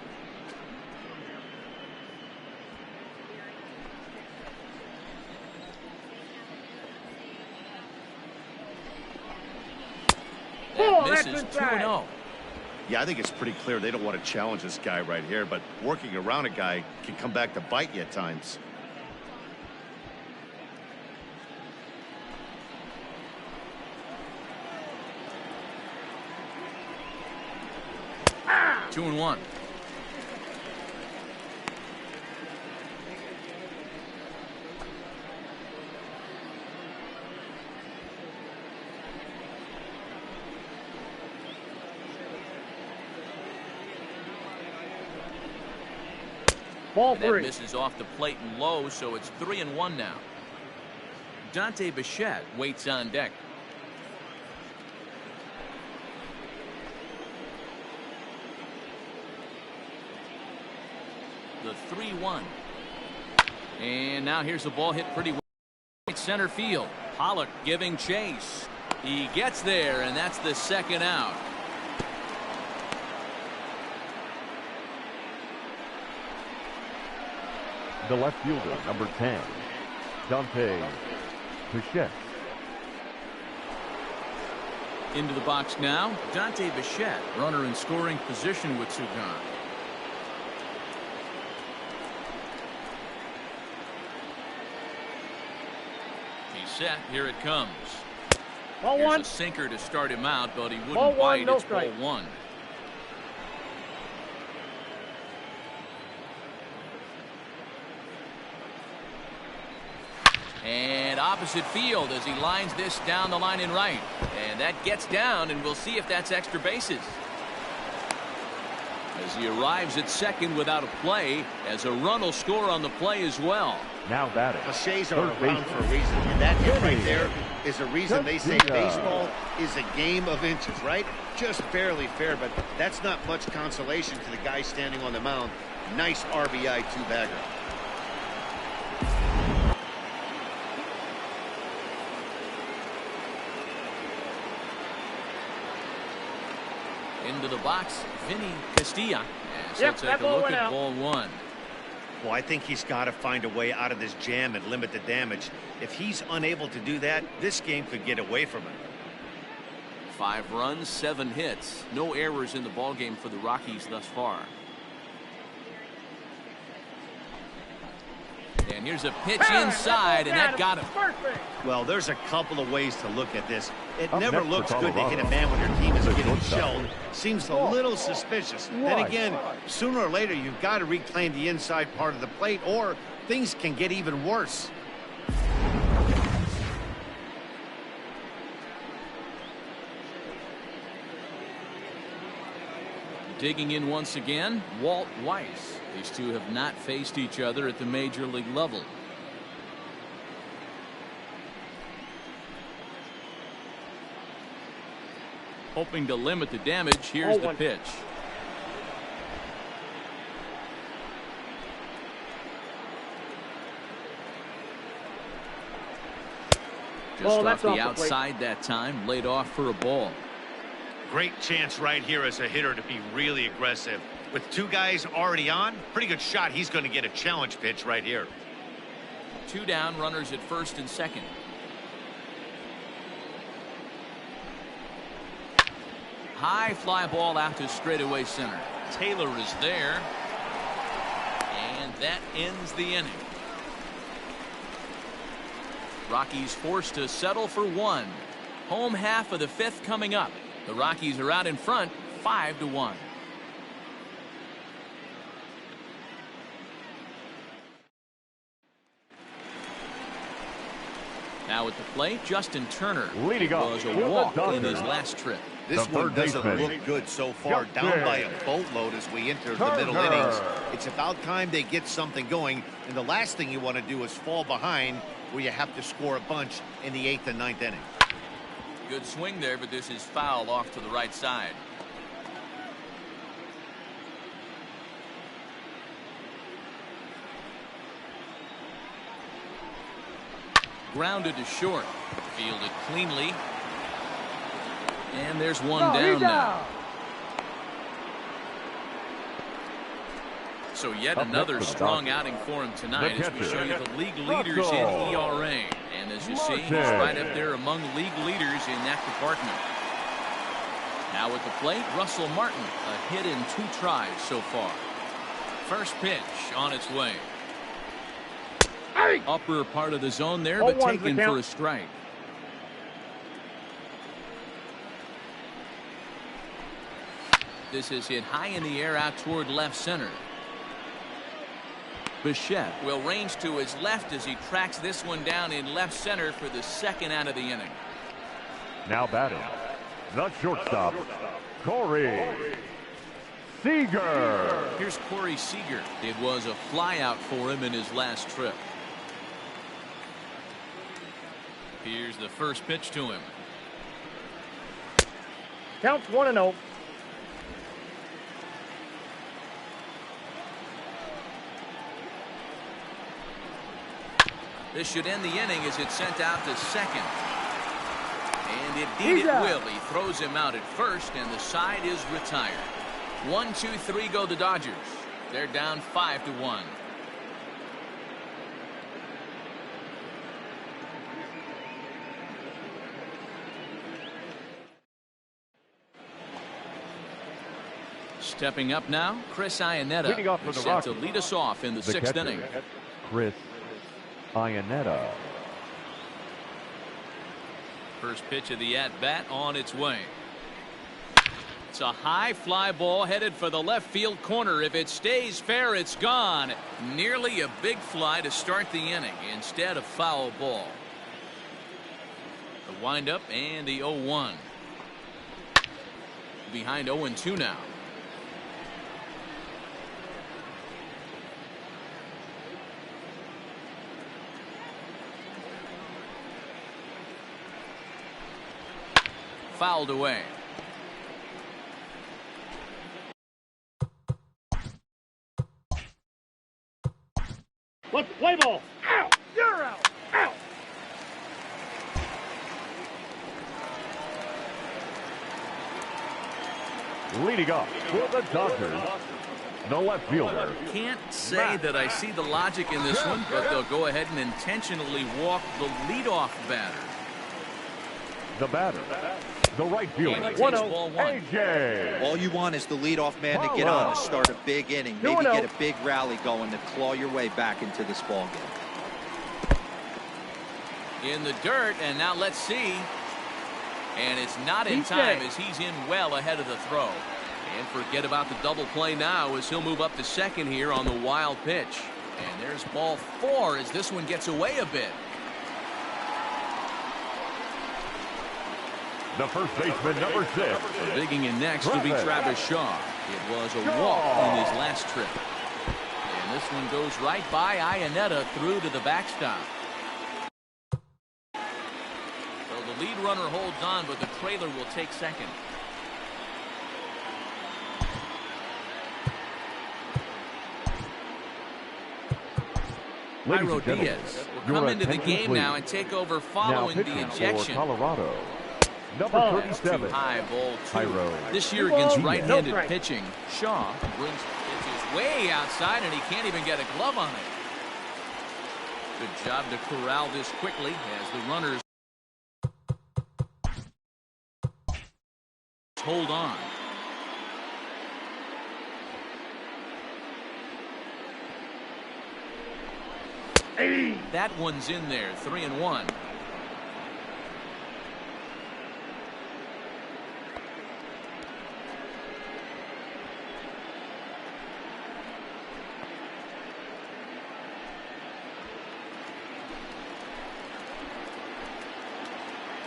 That misses 2-0. Yeah, I think it's pretty clear they don't want to challenge this guy right here, but working around a guy can come back to bite you at times. Ah! 2-1. Ball 3. That misses off the plate and low, so it's 3-1 now. Dante Bichette waits on deck. The 3-1. And now here's the ball hit pretty well. Right center field. Pollock giving chase. He gets there, and that's the second out. The left fielder, number 10, Dante Bichette. Into the box now, Dante Bichette, runner in scoring position with 2 gone. He's set. Here it comes. Ball Here's one. a sinker to start him out, but he wouldn't Ball one, bite. no It's ball strike. 1. And opposite field as he lines this down the line in right. And that gets down, and we'll see if that's extra bases. As he arrives at second without a play, as a run will score on the play as well. Now batting. Cliches are Third around base. for a reason, and that hit right Jimmy. there is a reason they say baseball is a game of inches, right? Just barely fair, but that's not much consolation to the guy standing on the mound. Nice RBI 2-bagger. Into the box, Vinny Castilla. And so Yep, take that a ball look went at out. ball 1. Well, I think he's got to find a way out of this jam and limit the damage. If he's unable to do that, this game could get away from him. 5 runs, 7 hits. No errors in the ballgame for the Rockies thus far. And here's a pitch inside, and that got him. First base. Well, there's a couple of ways to look at this. It Up never next for looks good to hit a Colorado. man when your team is The getting shortstop. shelled. Seems a little suspicious. Then again, sooner or later, you've got to reclaim the inside part of the plate, or things can get even worse. Digging in once again, Walt Weiss. These two have not faced each other at the major league level. Hoping to limit the damage, here's the 0-1. pitch. Just Ball, off that's the off the plate. outside that time, laid off for a ball. Great chance right here as a hitter to be really aggressive. With 2 guys already on, pretty good shot. He's going to get a challenge pitch right here. 2 down, runners at first and second. High fly ball out to straightaway center. Taylor is there. And that ends the inning. Rockies forced to settle for 1. Home half of the 5th coming up. The Rockies are out in front, 5-1. Now at the plate, Justin Turner. Leading off Was a with the walk in Dodgers. his last trip. This The one third doesn't baseman. look good so far. Justin Down by a boatload as we enter the middle Turner. innings. It's about time they get something going. And the last thing you want to do is fall behind where you have to score a bunch in the 8th and 9th inning. Good swing there, but this is foul off to the right side. Grounded to short. Fielded cleanly. And there's one down now. So yet Up another next for the strong Dodgers. outing for him tonight The as we catcher, show you the league leaders in ERA. And as you see, he's Martin. right up there among league leaders in that department. Now at the plate, Russell Martin, a hit in 2 tries so far. First pitch on its way. Upper part of the zone there, but 0-1's the taken for count. a strike. This is hit high in the air out toward left center. Bichette will range to his left as he tracks this one down in left center for the 2nd out of the inning. Now batting, the shortstop, Corey Seager. Here's Corey Seager. It was a flyout for him in his last trip. Here's the first pitch to him. Counts 1-0. This should end the inning as it's sent out to second. And indeed it will. He throws him out at first, and the side is retired. 1, 2, 3 go the Dodgers. They're down 5-1. Stepping up now, Chris Iannetta, Leading off for the set to Rockies, lead us off in the sixth catcher, inning. Chris Iannetta. First pitch of the at-bat on its way. It's a high fly ball headed for the left field corner. If it stays fair, it's gone. Nearly a big fly to start the inning instead of foul ball. The windup and the 0-1. Behind 0-2 now. Fouled away. Let's play ball. Out. You're out. Out. Leading off for the Dodgers, the left fielder. Can't say that I see the logic in this one, but they'll go ahead and intentionally walk the leadoff batter. The batter, the right fielder, And he takes ball one. AJ. All you want is the leadoff man to get on to start a big inning. Maybe get a big rally going to claw your way back into this ball game. In the dirt, and now let's see. And it's not in time as he's in well ahead of the throw. And forget about the double play now as he'll move up to second here on the wild pitch. And there's ball 4 as this one gets away a bit. The first baseman, number 6. Digging in next will be Travis Shaw. It was a walk on his last trip. And this one goes right by Iannetta through to the backstop. So the lead runner holds on, but the trailer will take second. Jairo Diaz will come into the game now and take over following the ejection. Colorado, number 37. High ball 2. Jairo. This year against right-handed pitching, Shaw brings pitches way outside and he can't even get a glove on it. Good job to corral this quickly as the runners hold on. That one's in there, 3-1.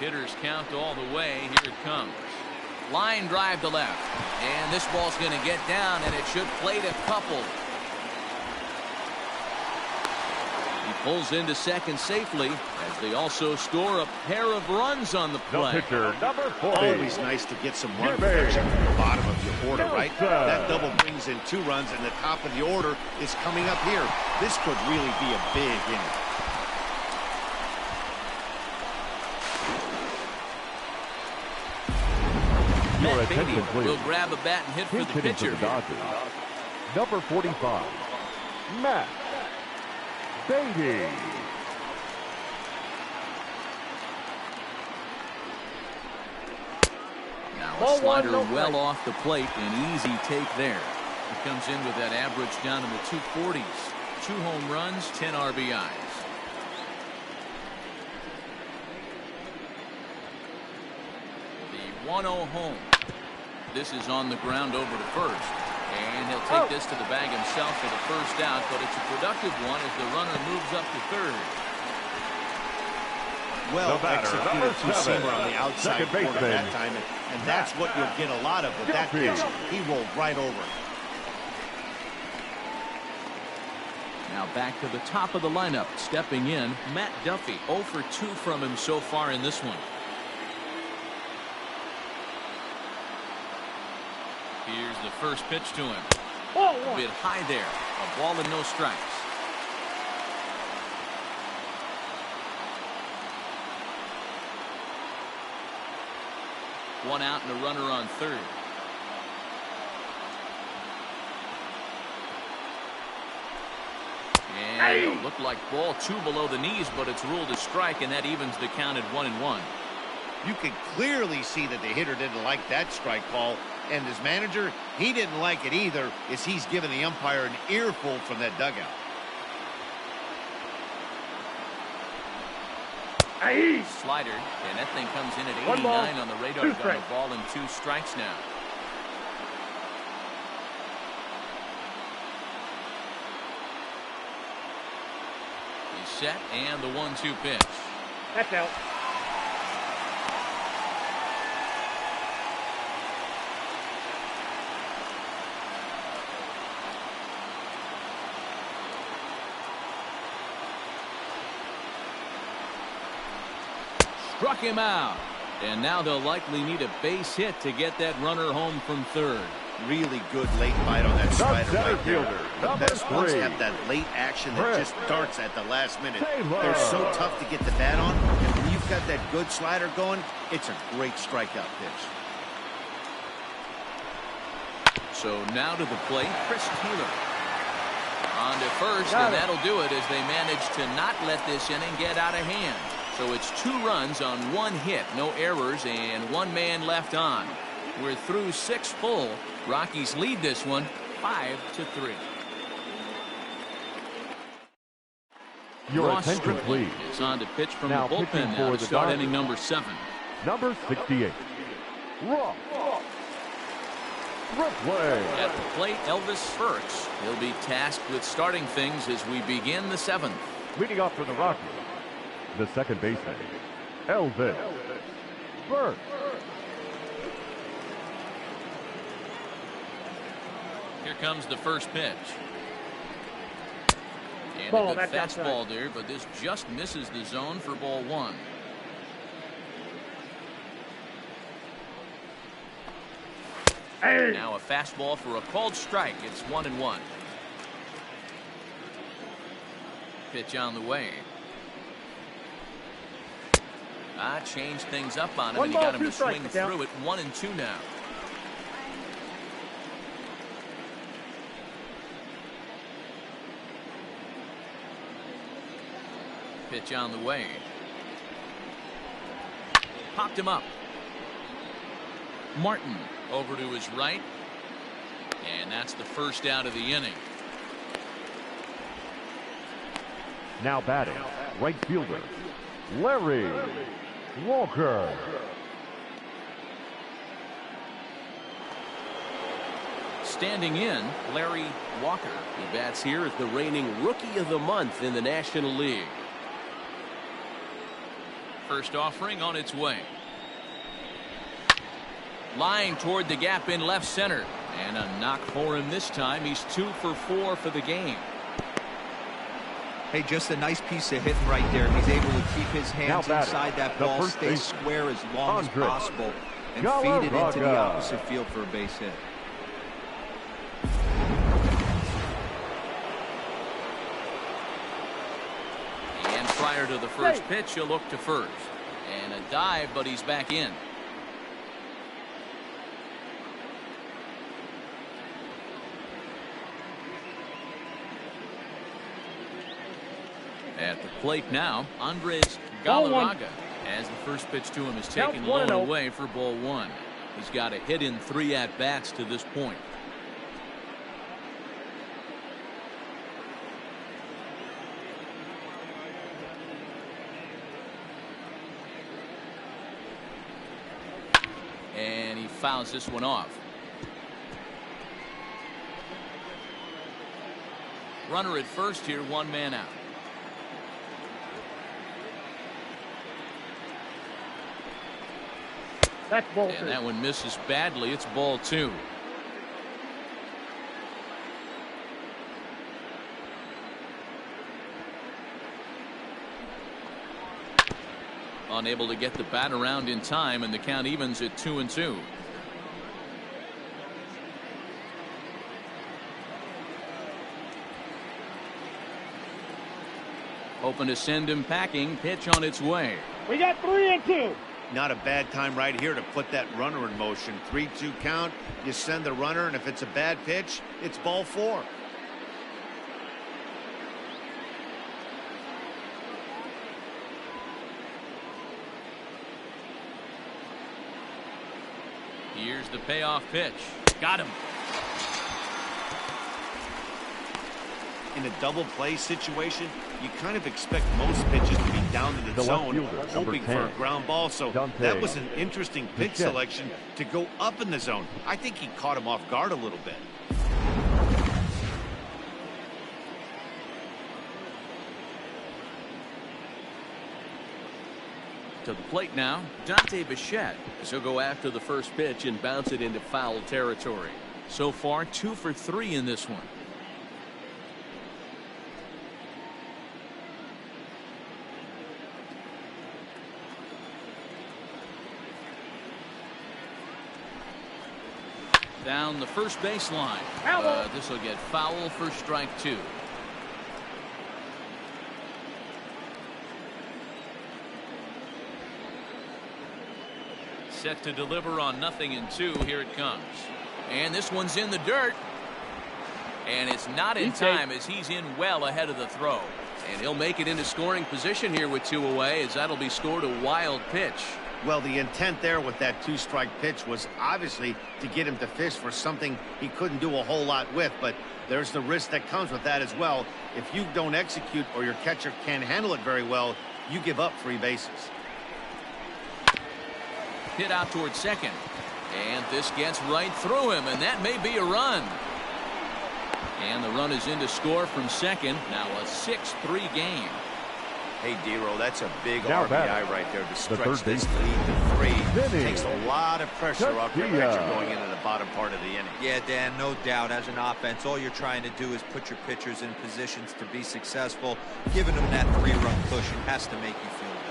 Hitters count all the way. Here it comes. Line drive to left. And this ball's going to get down, and it should plate a couple. He pulls into second safely as they also store a pair of runs on the play. The pitcher, number 40. Always nice to get some run protection from the bottom of your order, right? That double brings in 2 runs, and the top of the order is coming up here. This could really be a big inning. Matt Beatty will grab a bat and hit for the pitcher. Number 45, Matt Beatty. Now a slider well off the plate, an easy take there. He comes in with that average down in the 240s. 2 home runs, 10 RBIs. The 1-0 home. This is on the ground over to first. And he'll take this to the bag himself for the first out, but it's a productive one as the runner moves up to third. Well executed two-seamer on the outside corner that time, and that's what you'll get a lot of with that pitch. He rolled right over it. Now back to the top of the lineup. Stepping in, Matt Duffy. 0 for 2 from him so far in this one. Here's the first pitch to him. A bit high there. A ball and no strikes. One out and a runner on third. And it'll look like ball 2 below the knees, but it's ruled a strike, and that evens the count at 1-1. You can clearly see that the hitter didn't like that strike call. And his manager, he didn't like it either, as he's giving the umpire an earful from that dugout. Slider, and that thing comes in at 89 on the radar gun. A ball and 2 strikes now. He's set, and the 1-2 pitch. That's out. Struck him out. And now they'll likely need a base hit to get that runner home from third. Really good late bite on that slider right there. The best ones have that late action that just darts at the last minute. They're so tough to get the bat on, and when you've got that good slider going, it's a great strikeout pitch. So now to the plate, Chris Taylor. On to first, and that'll do it as they manage to not let this inning get out of hand. So it's 2 runs on 1 hit, no errors, and 1 man left on. We're through 6 full. Rockies lead this one 5-3. Your Ross attention, Stripling please. is on to pitch from Now the bullpen now to start inning number 7. Number 68. Ross Stripling. At the plate, Elvis Burks. He'll be tasked with starting things as we begin the 7th. Leading off for the Rockies, the second baseman, Elvis Burks. Here comes the first pitch. And Ball, a good that's fastball outside. there, but this just misses the zone for ball 1. Hey. Now a fastball for a called strike. It's 1-1. Pitch on the way. Changed things up on him, and he got him to swing through it. 1-2 now. Pitch on the way. Popped him up. Martin over to his right. And that's the first out of the inning. Now batting, right fielder, Larry Walker. Standing in, Larry Walker. He bats here as the reigning Rookie of the Month in the National League. First offering on its way. Line toward the gap in left center. And a knock for him this time. He's 2 for 4 for the game. Hey, just a nice piece of hitting right there. He's able to keep his hands inside that ball, stay square as long as possible, and feed it into the opposite field for a base hit. And prior to the first pitch, he'll look to first. And a dive, but he's back in. At the plate now, Andres Galarraga, as the first pitch to him is taken low and away for ball 1. He's got a hit in 3 at-bats to this point. And he fouls this one off. Runner at first here, 1 man out. That's ball 2. And that one misses badly. It's ball 2. Unable to get the bat around in time, and the count evens at 2-2. Hoping to send him packing. Pitch on its way. We got 3-2. Not a bad time right here to put that runner in motion. 3-2 count. You send the runner, and if it's a bad pitch, it's ball 4. Here's the payoff pitch. Got him. In a double play situation, you kind of expect most pitches to be down in the zone, hoping for a ground ball. So that was an interesting pitch selection to go up in the zone. I think he caught him off guard a little bit. To the plate now, Dante Bichette. He'll go after the first pitch and bounce it into foul territory. So far, 2 for 3 in this one. Down the first baseline. This will get foul for strike 2. Set to deliver on 0-2. Here it comes. And this one's in the dirt. And it's not in time as he's in well ahead of the throw. And he'll make it into scoring position here with 2 away, as that'll be scored a wild pitch. Well, the intent there with that 2-strike pitch was obviously to get him to fish for something he couldn't do a whole lot with, but there's the risk that comes with that as well. If you don't execute or your catcher can't handle it very well, you give up 3 bases. Hit out towards second. And this gets right through him, and that may be a run. And the run is in to score from second. Now a 6-3 game. Hey, D-Roll, that's a big RBI right there to stretch this lead to 3. Takes a lot of pressure off your pitcher going into the bottom part of the inning. Yeah, Dan, no doubt. As an offense, all you're trying to do is put your pitchers in positions to be successful. Giving them that 3-run cushion has to make you feel good.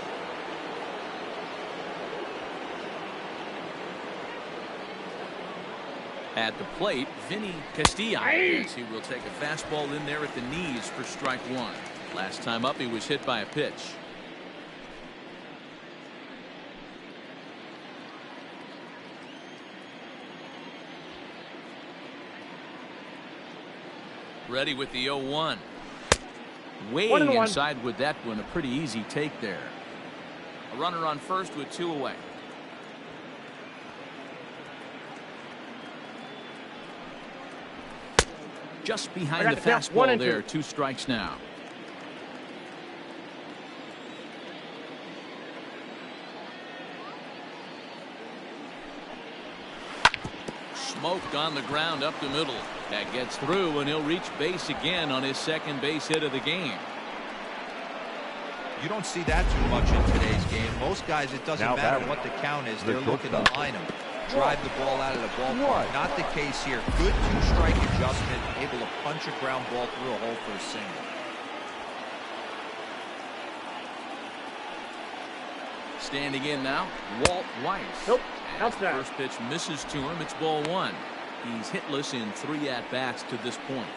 At the plate, Vinny Castellanos. He will take a fastball in there at the knees for strike 1. Last time up, he was hit by a pitch. Ready with the 0-1. Way inside with that one. A pretty easy take there. A runner on first with 2 away. Just behind the fastball there. 2 strikes now. Smoked on the ground up the middle. That gets through, and he'll reach base again on his second base hit of the game. You don't see that too much in today's game. Most guys, it doesn't matter what the count is. They're looking to line them. Drive the ball out of the ballpark. Not the case here. Good 2-strike adjustment, able to punch a ground ball through a hole for a single. Standing in now, Walt Weiss. Nope, outside. First pitch misses to him. It's ball 1. He's hitless in 3 at-bats to this point.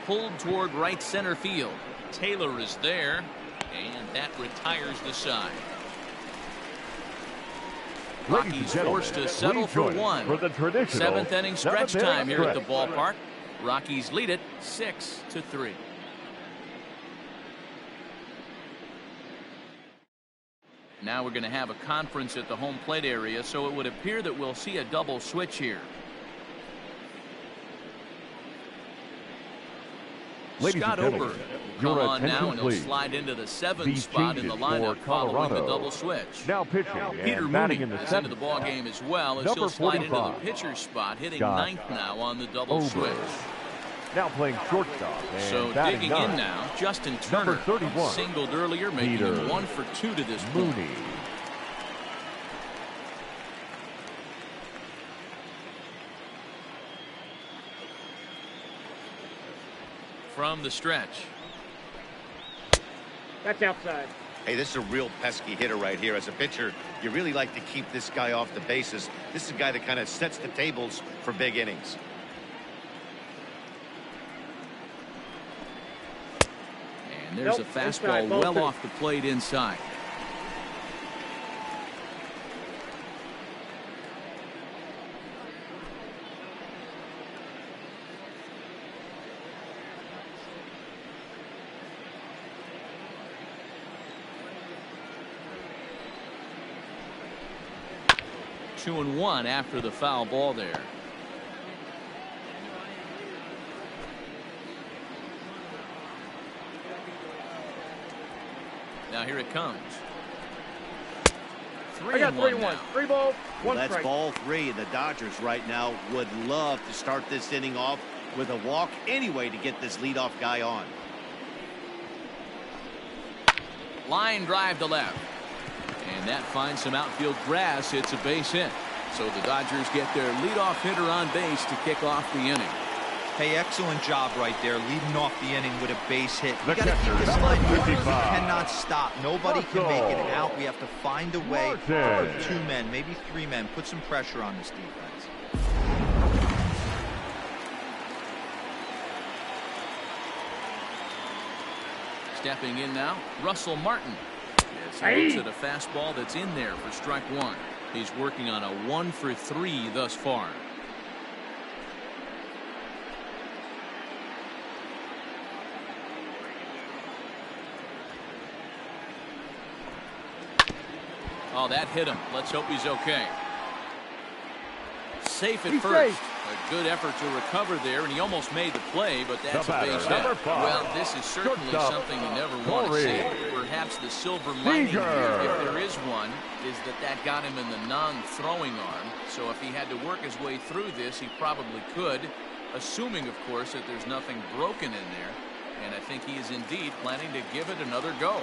Pulled toward right center field. Taylor is there, and that retires the side. Rockies forced to settle for 1. For the 7th inning stretch time here at the ballpark. Rockies lead it 6-3. Now we're going to have a conference at the home plate area, so it would appear that we'll see a double switch here. Scott Ober come on now, and he'll slide into the 7th spot in the lineup following the double switch. Now pitching Peter and Mooney batting in the is 7th into the ball game as well, as he'll slide into the pitcher's spot, hitting 9th now on the double switch. Now playing shortstop. So digging in now, Justin Turner, 31, singled earlier, making him 1 for 2 to this point. Mooney. From the stretch. That's outside. Hey, this is a real pesky hitter right here. As a pitcher, you really like to keep this guy off the bases. This is a guy that kind of sets the tables for big innings. And there's a fastball well off the plate inside. 2-1 after the foul ball there. Now here it comes. 3-1 now. 3 balls, 1 That's strike. ball 3, and the Dodgers right now would love to start this inning off with a walk anyway to get this leadoff guy on. Line drive to left. And that finds some outfield grass. It's a base hit. So the Dodgers get their leadoff hitter on base to kick off the inning. Hey, excellent job right there, leading off the inning with a base hit. You The got to keep catcher, this line number moving. You 55. cannot stop. Nobody can make it out. We have to find a way to Martin. put 2 men, maybe 3 men, put some pressure on this defense. Stepping in now, Russell Martin. As he looks at a fastball that's in there for strike 1. He's working on a 1 for 3 thus far. Oh, that hit him. Let's hope he's okay. Safe at He's first. safe. A good effort to recover there, and he almost made the play, but that's The a batter, base number hit. 5. Well, this is certainly Shortstop, something you never want to Corey. see. Perhaps the silver lining here, Seager. if there is one, is that got him in the non-throwing arm. So if he had to work his way through this, he probably could, assuming, of course, that there's nothing broken in there. And I think he is indeed planning to give it another go.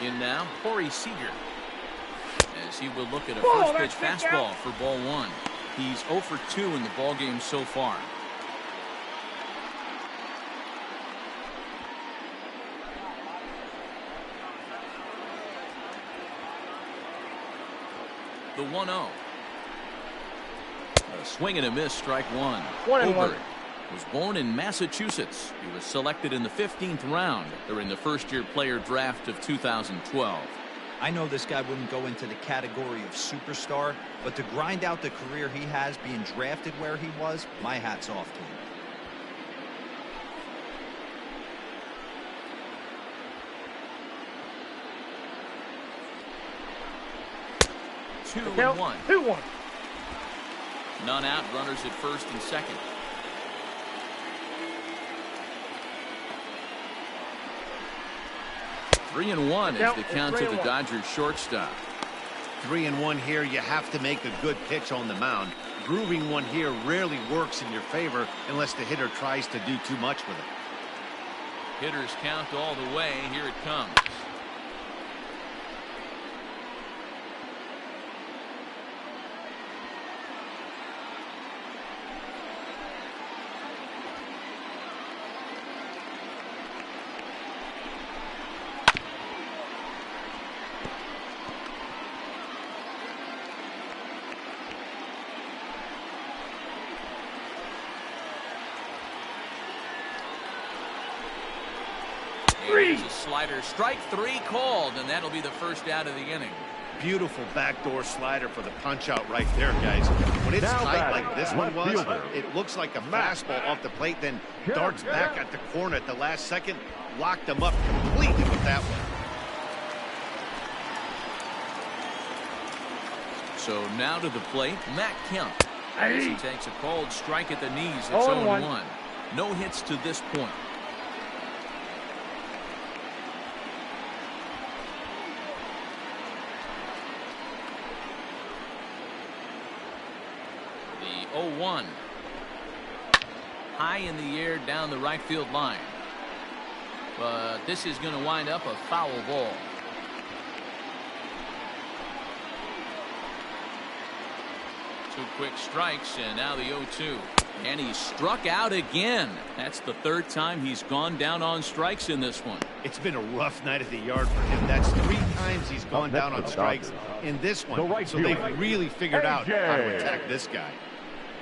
In now, Corey Seager, as he will look at a first pitch fastball for ball 1. He's 0 for 2 in the ballgame so far. The 1-0. A swing and a miss, strike 1. 1-1. Oberg was born in Massachusetts. He was selected in the 15th round during the first-year player draft of 2012. I know this guy wouldn't go into the category of superstar, but to grind out the career he has being drafted where he was, my hat's off to him. Count 2-1. 2-1. None out, runners at first and second. Three and one is the count to the Dodgers shortstop. 3-1 here. You have to make a good pitch on the mound. Grooving one here rarely works in your favor unless the hitter tries to do too much with it. Hitters count all the way. Here it comes. Here's a slider. Strike 3 called, and that'll be the first out of the inning. Beautiful backdoor slider for the punch out right there, guys. When it's Now tight batting, like this one was, fielder. it looks like a fastball off the plate, then darts back at the corner at the last second. Locked him up completely with that one. So now to the plate, Matt Kemp. As he takes a called strike at the knees. It's 0-1. 0-1. No hits to this point. The 0-1. High in the air down the right field line. But this is going to wind up a foul ball. Two quick strikes, and now the 0-2. And he struck out again. That's the third time he's gone down on strikes in this one. It's been a rough night at the yard for him. That's 3 times he's gone down on strikes in this one. The right So they've fielder, really figured out how to AJ. attack this guy.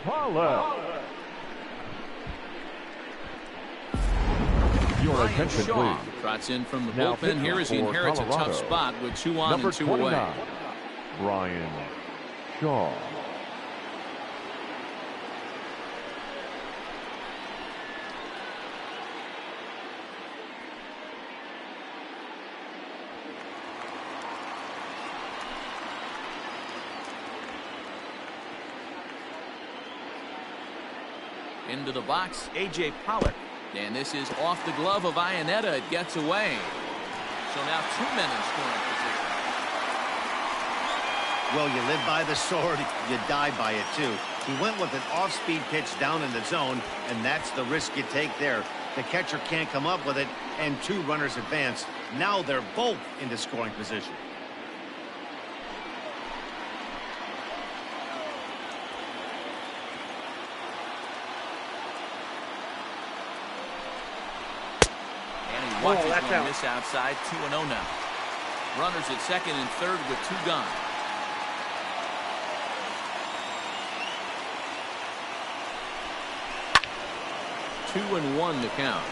Paula. Your Ryan attention, Shaw please. trots in from the Now bullpen pitching here as he for inherits a tough Colorado. spot with 2 on Number and 2 29, away. Ryan Shaw. Into the box, A.J. Pollock. And this is off the glove of Iannetta. It gets away. So now 2 men in scoring position. Well, you live by the sword, you die by it too. He went with an off-speed pitch down in the zone, and that's the risk you take there. The catcher can't come up with it, and 2 runners advance. Now they're both into scoring position. Watches one miss outside. 2-0 now. Runners at second and third with 2 gone. Two and 1 to count.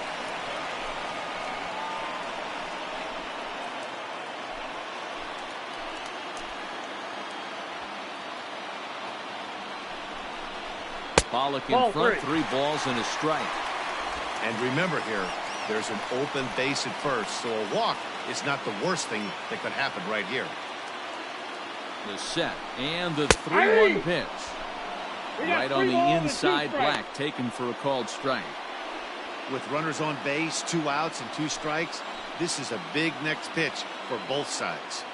Pollock in front. 3 balls and a strike. And remember here, there's an open base at first, so a walk is not the worst thing that could happen right here. The set and the 3-1 pitch. Right on the inside, Black taken for a called strike. With runners on base, 2 outs and 2 strikes, this is a big next pitch for both sides.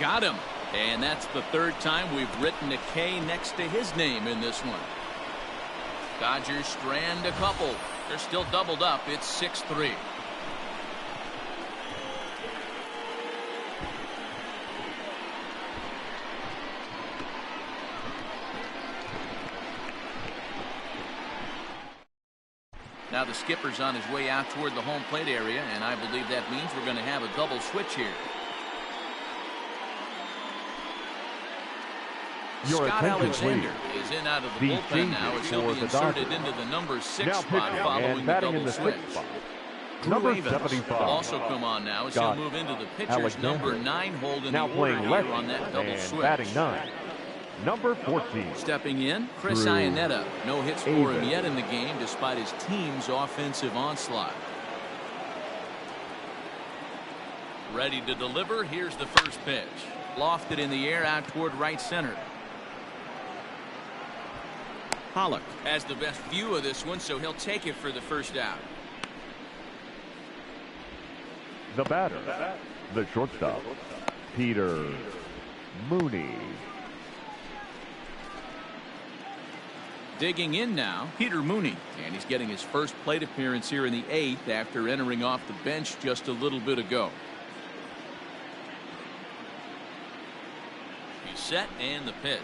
Got him. And that's the 3rd time we've written a K next to his name in this one. Dodgers strand a couple. They're still doubled up. It's 6-3. Now the skipper's on his way out toward the home plate area, and I believe that means we're going to have a double switch here. Scott Alexander is in out of the bullpen now as he'll be inserted into the number 6 spot following the double switch. Number Evans 75 will also come on now as he'll move into the pitcher's number 9 hold in the order here on that double switch. Batting 9. Number 14. Stepping in, Chris Iannetta. No hits for him yet in the game despite his team's offensive onslaught. Ready to deliver. Here's the first pitch. Lofted in the air out toward right center. Pollock has the best view of this one, so he'll take it for the first out. The batter, the shortstop, Peter Mooney. Digging in now, Peter Mooney, and he's getting his first plate appearance here in the 8th after entering off the bench just a little bit ago. He's set and the pitch.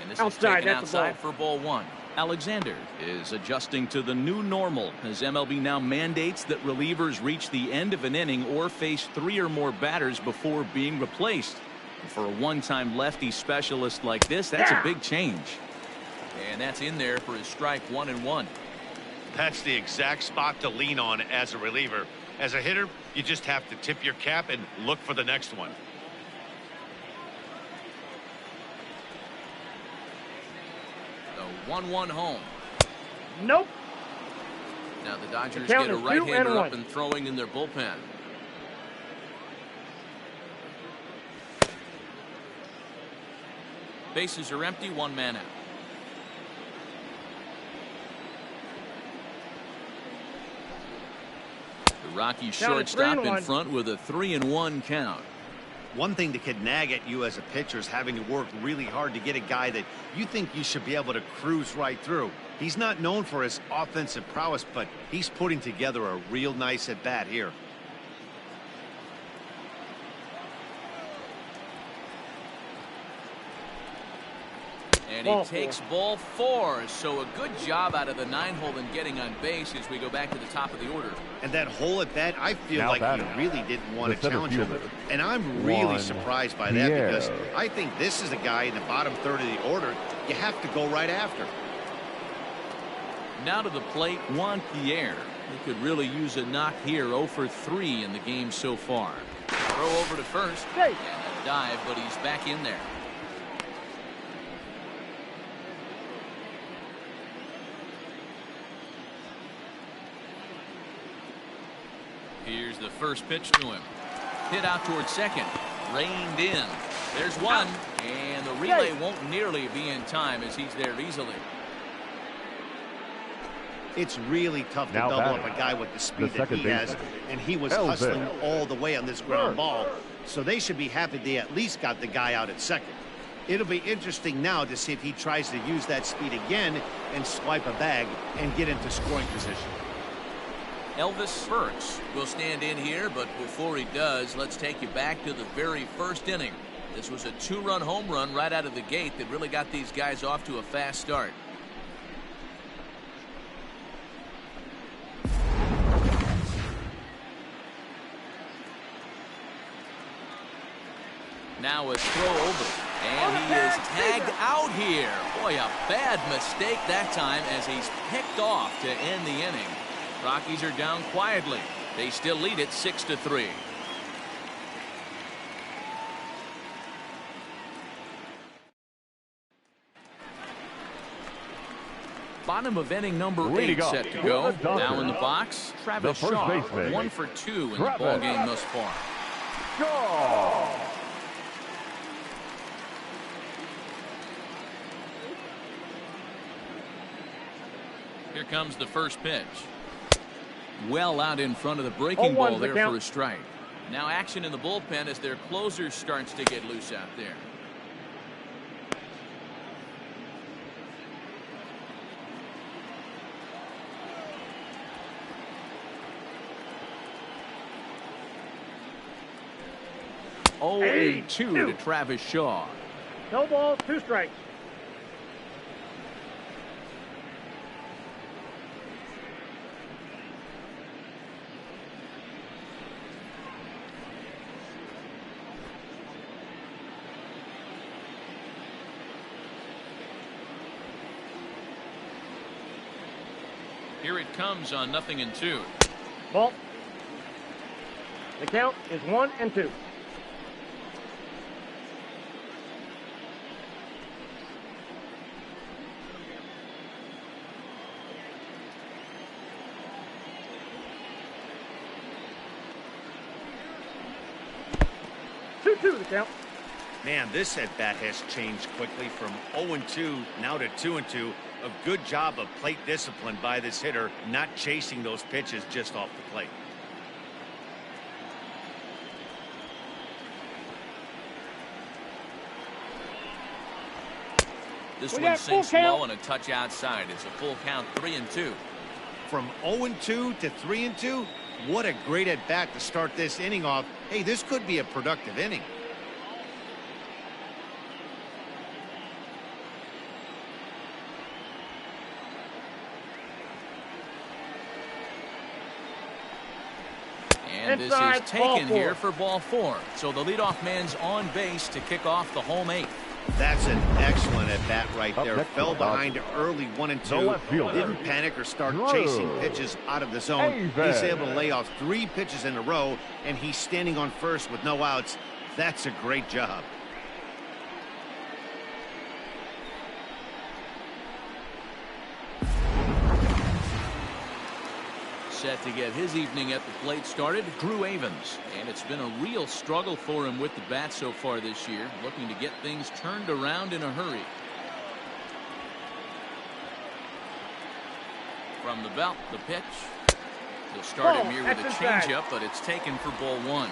And this is taken outside for ball 1. Alexander is adjusting to the new normal as MLB now mandates that relievers reach the end of an inning or face 3 or more batters before being replaced. For a one-time lefty specialist like this, that's a big change. And that's in there for his strike 1-1. That's the exact spot to lean on as a reliever. As a hitter, you just have to tip your cap and look for the next one. The 1-1 home. Nope. Now the Dodgers get a right-hander up and throwing in their bullpen. Bases are empty, 1 man out. The Rockies shortstop in front with a 3-1 count. One thing that could nag at you as a pitcher is having to work really hard to get a guy that you think you should be able to cruise right through. He's not known for his offensive prowess, but he's putting together a real nice at bat here. And he takes ball 4. So a good job out of the 9-hole in getting on base as we go back to the top of the order. And that hole at bat, I feel like he really didn't want to challenge him. And I'm really surprised by that because I think this is a guy in the bottom third of the order you have to go right after. Now to the plate, Juan Pierre. He could really use a knock here. 0 for 3 in the game so far. Throw over to first. And a dive, but he's back in there. Here's the first pitch to him. Hit out towards second. Reined in. There's one. And And the relay won't nearly be in time as he's there easily. It's really tough to double up a guy with the speed that he has, and he was hustling all the way on this ground ball, so they should be happy they at least got the guy out at second. It'll be interesting now to see if he tries to use that speed again and swipe a bag and get into scoring position. Elvis Burks will stand in here, but before he does, let's take you back to the very first inning. This was a 2-run home run right out of the gate that really got these guys off to a fast start. Now a throw over, and he is tagged out here. Boy, a bad mistake that time as he's picked off to end the inning. Rockies are down quietly. They still lead it 6-3. Bottom of inning number 8 set to go. Now in the box, Travis Shaw, 1 for 2 in the ball game thus far. Here comes the first pitch. Well out in front of the breaking ball there for a strike. Now action in the bullpen as their closer starts to get loose out there. Oh, 2 to Travis Shaw. No balls, 2 strikes. Here it comes on 0-2. Ball. The count is 1-2. The count. Man, this at-bat has changed quickly from 0-2 now to 2-2. A good job of plate discipline by this hitter, not chasing those pitches just off the plate. This one sinks low and a touch outside. It's a full count, 3-2. From 0-2 to 3-2, what a great at-bat to start this inning off. Hey, this could be a productive inning. And this is taken here for ball 4. So the leadoff man's on base to kick off the home 8th. That's an excellent at-bat right there. Fell behind early 1-2. Didn't panic or start chasing pitches out of the zone. He's able to lay off 3 pitches in a row, and he's standing on first with no outs. That's a great job. Set to get his evening at the plate started, Drew Avens. And it's been a real struggle for him with the bat so far this year, looking to get things turned around in a hurry. From the belt, the pitch. He'll start him here with a changeup, but it's taken for ball 1.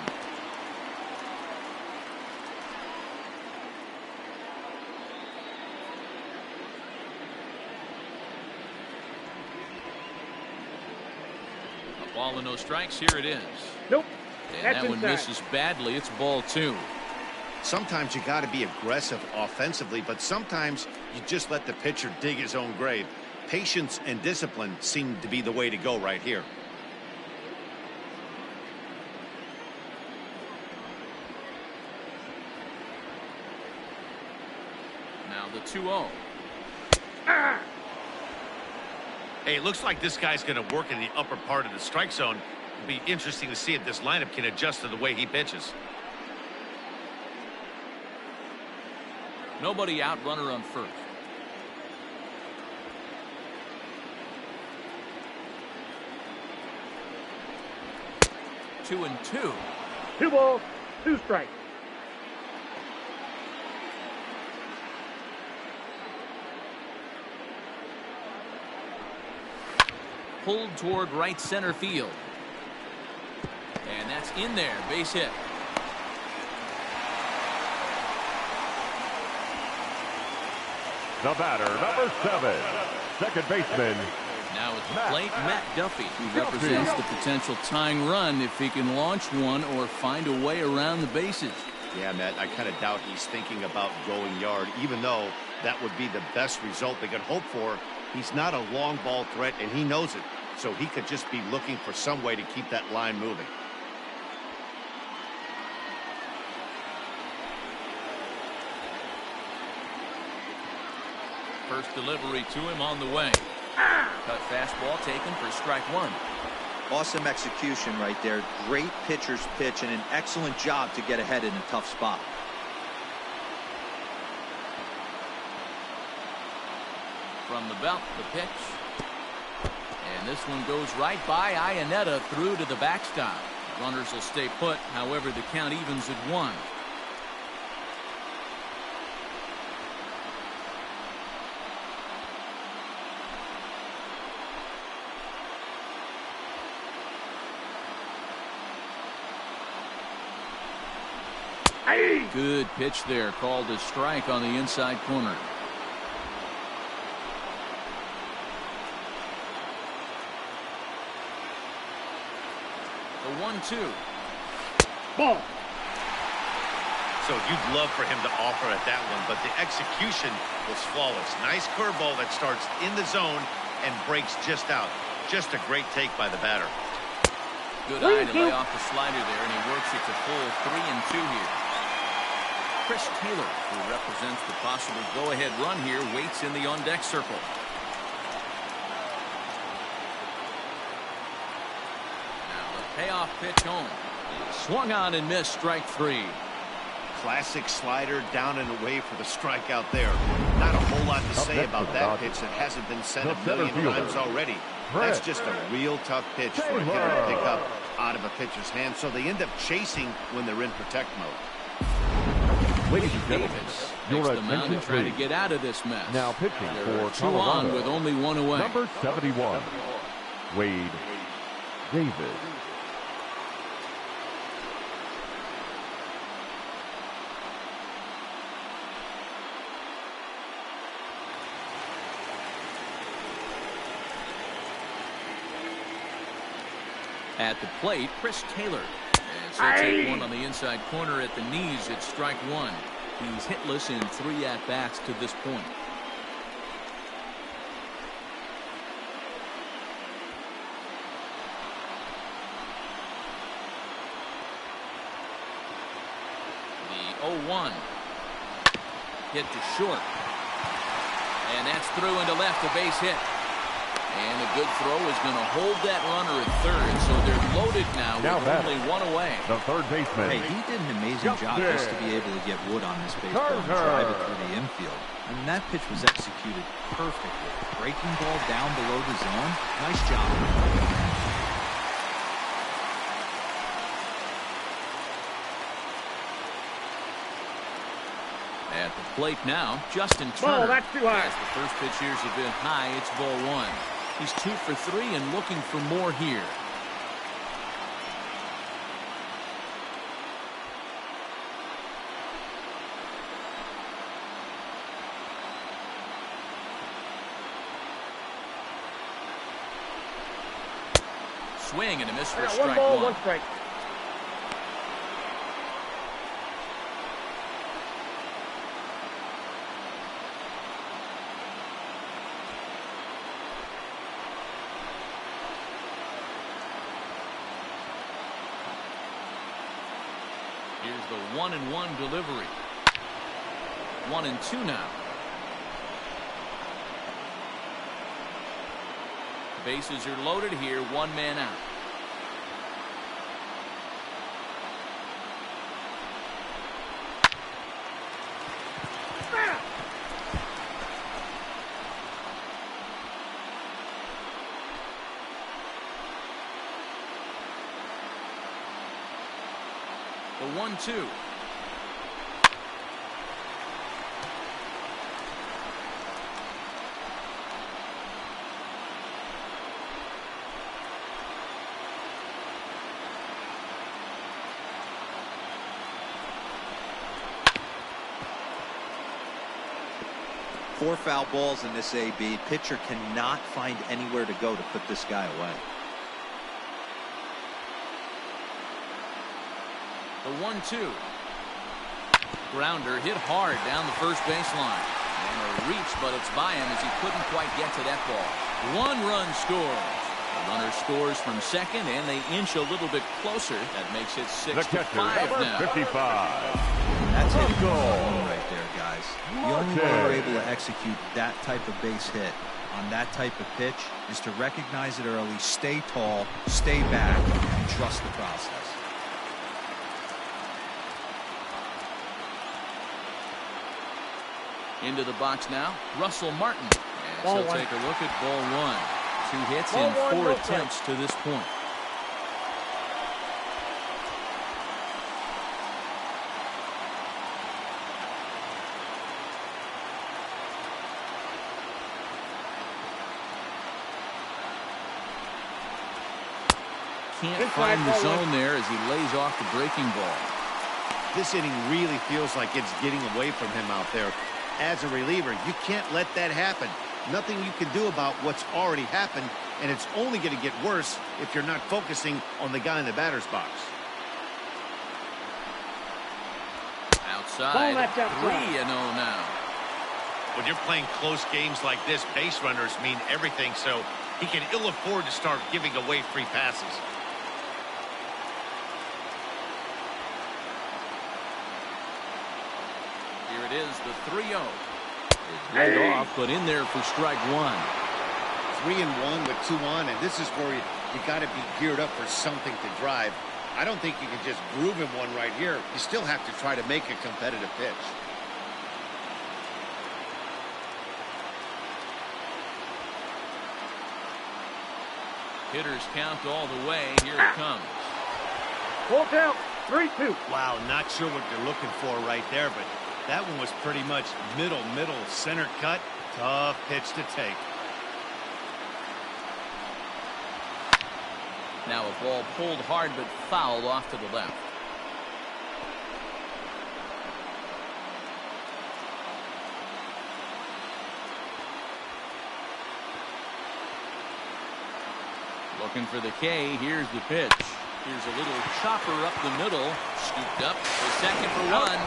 Ball and no strikes. Here it is. Nope. And that one misses badly. It's ball 2. Sometimes you got to be aggressive offensively, but sometimes you just let the pitcher dig his own grave. Patience and discipline seem to be the way to go right here. Now the 2-0. Hey, it looks like this guy's going to work in the upper part of the strike zone. It'll be interesting to see if this lineup can adjust to the way he pitches. Nobody out, runner on first. Two and 2. 2 balls, 2 strikes. pulled toward right center field. And that's in there. Base hit. The batter, number 7, second baseman. Now at the plate, Matt Duffy, who represents the potential tying run if he can launch one or find a way around the bases. Yeah, Matt, I kind of doubt he's thinking about going yard, even though that would be the best result they could hope for. He's not a long ball threat, and he knows it, so he could just be looking for some way to keep that line moving. First delivery to him on the way. Cut fastball taken for strike 1. Awesome execution right there. Great pitcher's pitch and an excellent job to get ahead in a tough spot. From the belt, the pitch. And this one goes right by Iannetta through to the backstop. Runners will stay put. However, the count evens at 1. Good pitch there, called a strike on the inside corner. The 1-2. Ball. So you'd love for him to offer at that one, but the execution was flawless. Nice curveball that starts in the zone and breaks just out. Just a great take by the batter. Good eye to lay off the slider there, and he works it to full 3-2 here. Chris Taylor, who represents the possible go-ahead run here, waits in the on-deck circle. Now the payoff pitch home. Swung on and missed, strike 3. Classic slider down and away for the strikeout there. Not a whole lot to say about that pitch that hasn't been sent a million times already. That's just a real tough pitch for a hitter to pick up out of a pitcher's hand, so they end up chasing when they're in protect mode. Ladies and gentlemen, your attention, try to get out of this mess. Now pitching for two on with only one away. Number 71, Wade Davis. At the plate, Chris Taylor. And so take one on the inside corner at the knees at strike 1. He's hitless in 3 at-bats to this point. The 0-1. Hit to short. And that's through into left, a base hit. And a good throw is going to hold that runner at third, so they're loaded now with only one away. The third baseman. Hey, he did an amazing job just to be able to get Wood on this baseball and drive it through the infield. I mean, that pitch was executed perfectly. Breaking ball down below the zone. Nice job. At the plate now, Justin Turner. Ball, that's too high. As the first pitch years have been high, it's ball 1. He's 2 for 3 and looking for more here. Swing and a miss for strike 1. 1 strike. Here's the 1-1 delivery. 1-2 now. Bases are loaded here, 1 man out. The 1-2. 4 foul balls in this AB. Pitcher cannot find anywhere to go to put this guy away. The 1-2. Grounder hit hard down the first baseline. And a reach, but it's by him as he couldn't quite get to that ball. 1 run scores. The runner scores from second, and they inch a little bit closer. That makes it 6-5 now. 55. That's a goal right there, guys. The only way you're able to execute that type of base hit on that type of pitch is to recognize it early, stay tall, stay back, and trust the process. Into the box now, Russell Martin. And he'll take a look at ball 1. 2 hits in 4 attempts to this point. Can't find the zone there as he lays off the breaking ball. This inning really feels like it's getting away from him out there. As a reliever, you can't let that happen. Nothing you can do about what's already happened, and it's only going to get worse if you're not focusing on the guy in the batter's box. Outside, 3-0 now. When you're playing close games like this, base runners mean everything, so he can ill afford to start giving away free passes. Here it is, the 3-0. It's laid off, but in there for strike 1. 3-1 with 2 on, and this is where you got to be geared up for something to drive. I don't think you can just groove him one right here. You still have to try to make a competitive pitch. Hitters count all the way. Here it comes. Full count, 3-2. Wow, not sure what they're looking for right there, but that one was pretty much middle, center cut. Tough pitch to take. Now a ball pulled hard but fouled off to the left. Looking for the K. Here's the pitch. Here's a little chopper up the middle. Scooped up for second for 1.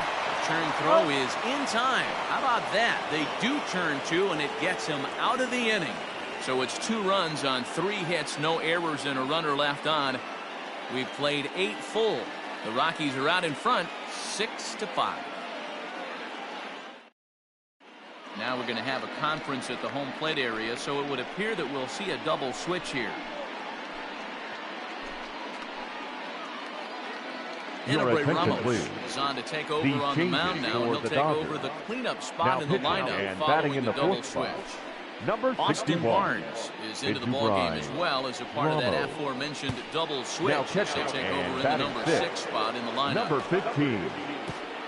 Turn throw is in time. How about that? They do turn 2, and it gets him out of the inning. So it's 2 runs on 3 hits, no errors, and a runner left on. We've played 8 full. The Rockies are out in front, 6-5. Now we're going to have a conference at the home plate area, so it would appear that we'll see a double switch here. Henry Ramos is on to take over on the mound now. He'll take over the cleanup spot in the lineup following the double switch. Number Austin Barnes is into the ballgame as well as a part of that aforementioned double switch. He'll take over in the number 6 spot in the lineup. Number 15,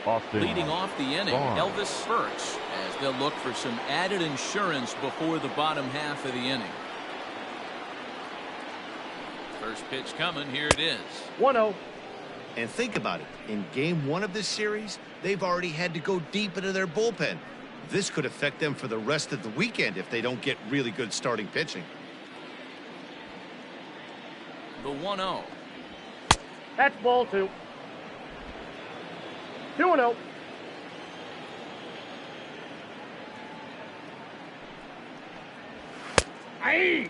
Austin. Leading off the inning, Elvis Burks, as they'll look for some added insurance before the bottom half of the inning. First pitch coming. Here it is. 1-0. And think about it. In game 1 of this series, they've already had to go deep into their bullpen. This could affect them for the rest of the weekend if they don't get really good starting pitching. The 1-0. That's ball 2. 2-0. Aye.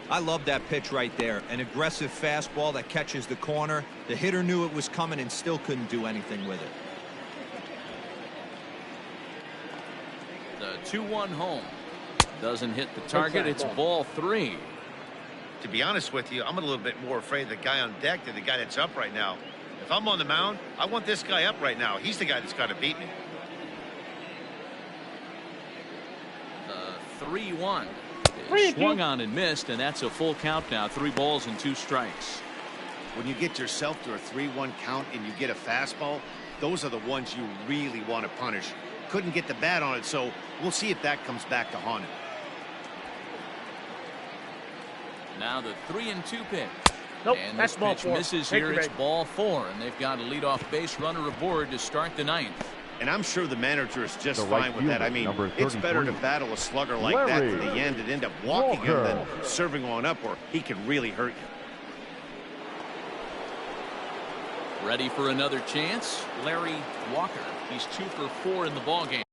I love that pitch right there. An aggressive fastball that catches the corner. The hitter knew it was coming and still couldn't do anything with it. The 2-1 home. Doesn't hit the target. It's ball 3. To be honest with you, I'm a little bit more afraid of the guy on deck than the guy that's up right now. If I'm on the mound, I want this guy up right now. He's the guy that's got to beat me. The 3-1. Swung on and missed, and that's a full count now. 3 balls and 2 strikes. When you get yourself to a 3-1 count and you get a fastball, those are the ones you really want to punish. Couldn't get the bat on it, so we'll see if that comes back to haunt him. Now the 3-2 pitch. Nope, and that's this ball pitch 4. misses here. It's ball 4, and they've got a leadoff base runner aboard to start the 9th. And I'm sure the manager is just fine with that. I mean, it's better to battle a slugger like that to the end and end up walking him than serving on up where he can really hurt you. Ready for another chance? Larry Walker. He's 2 for 4 in the ballgame.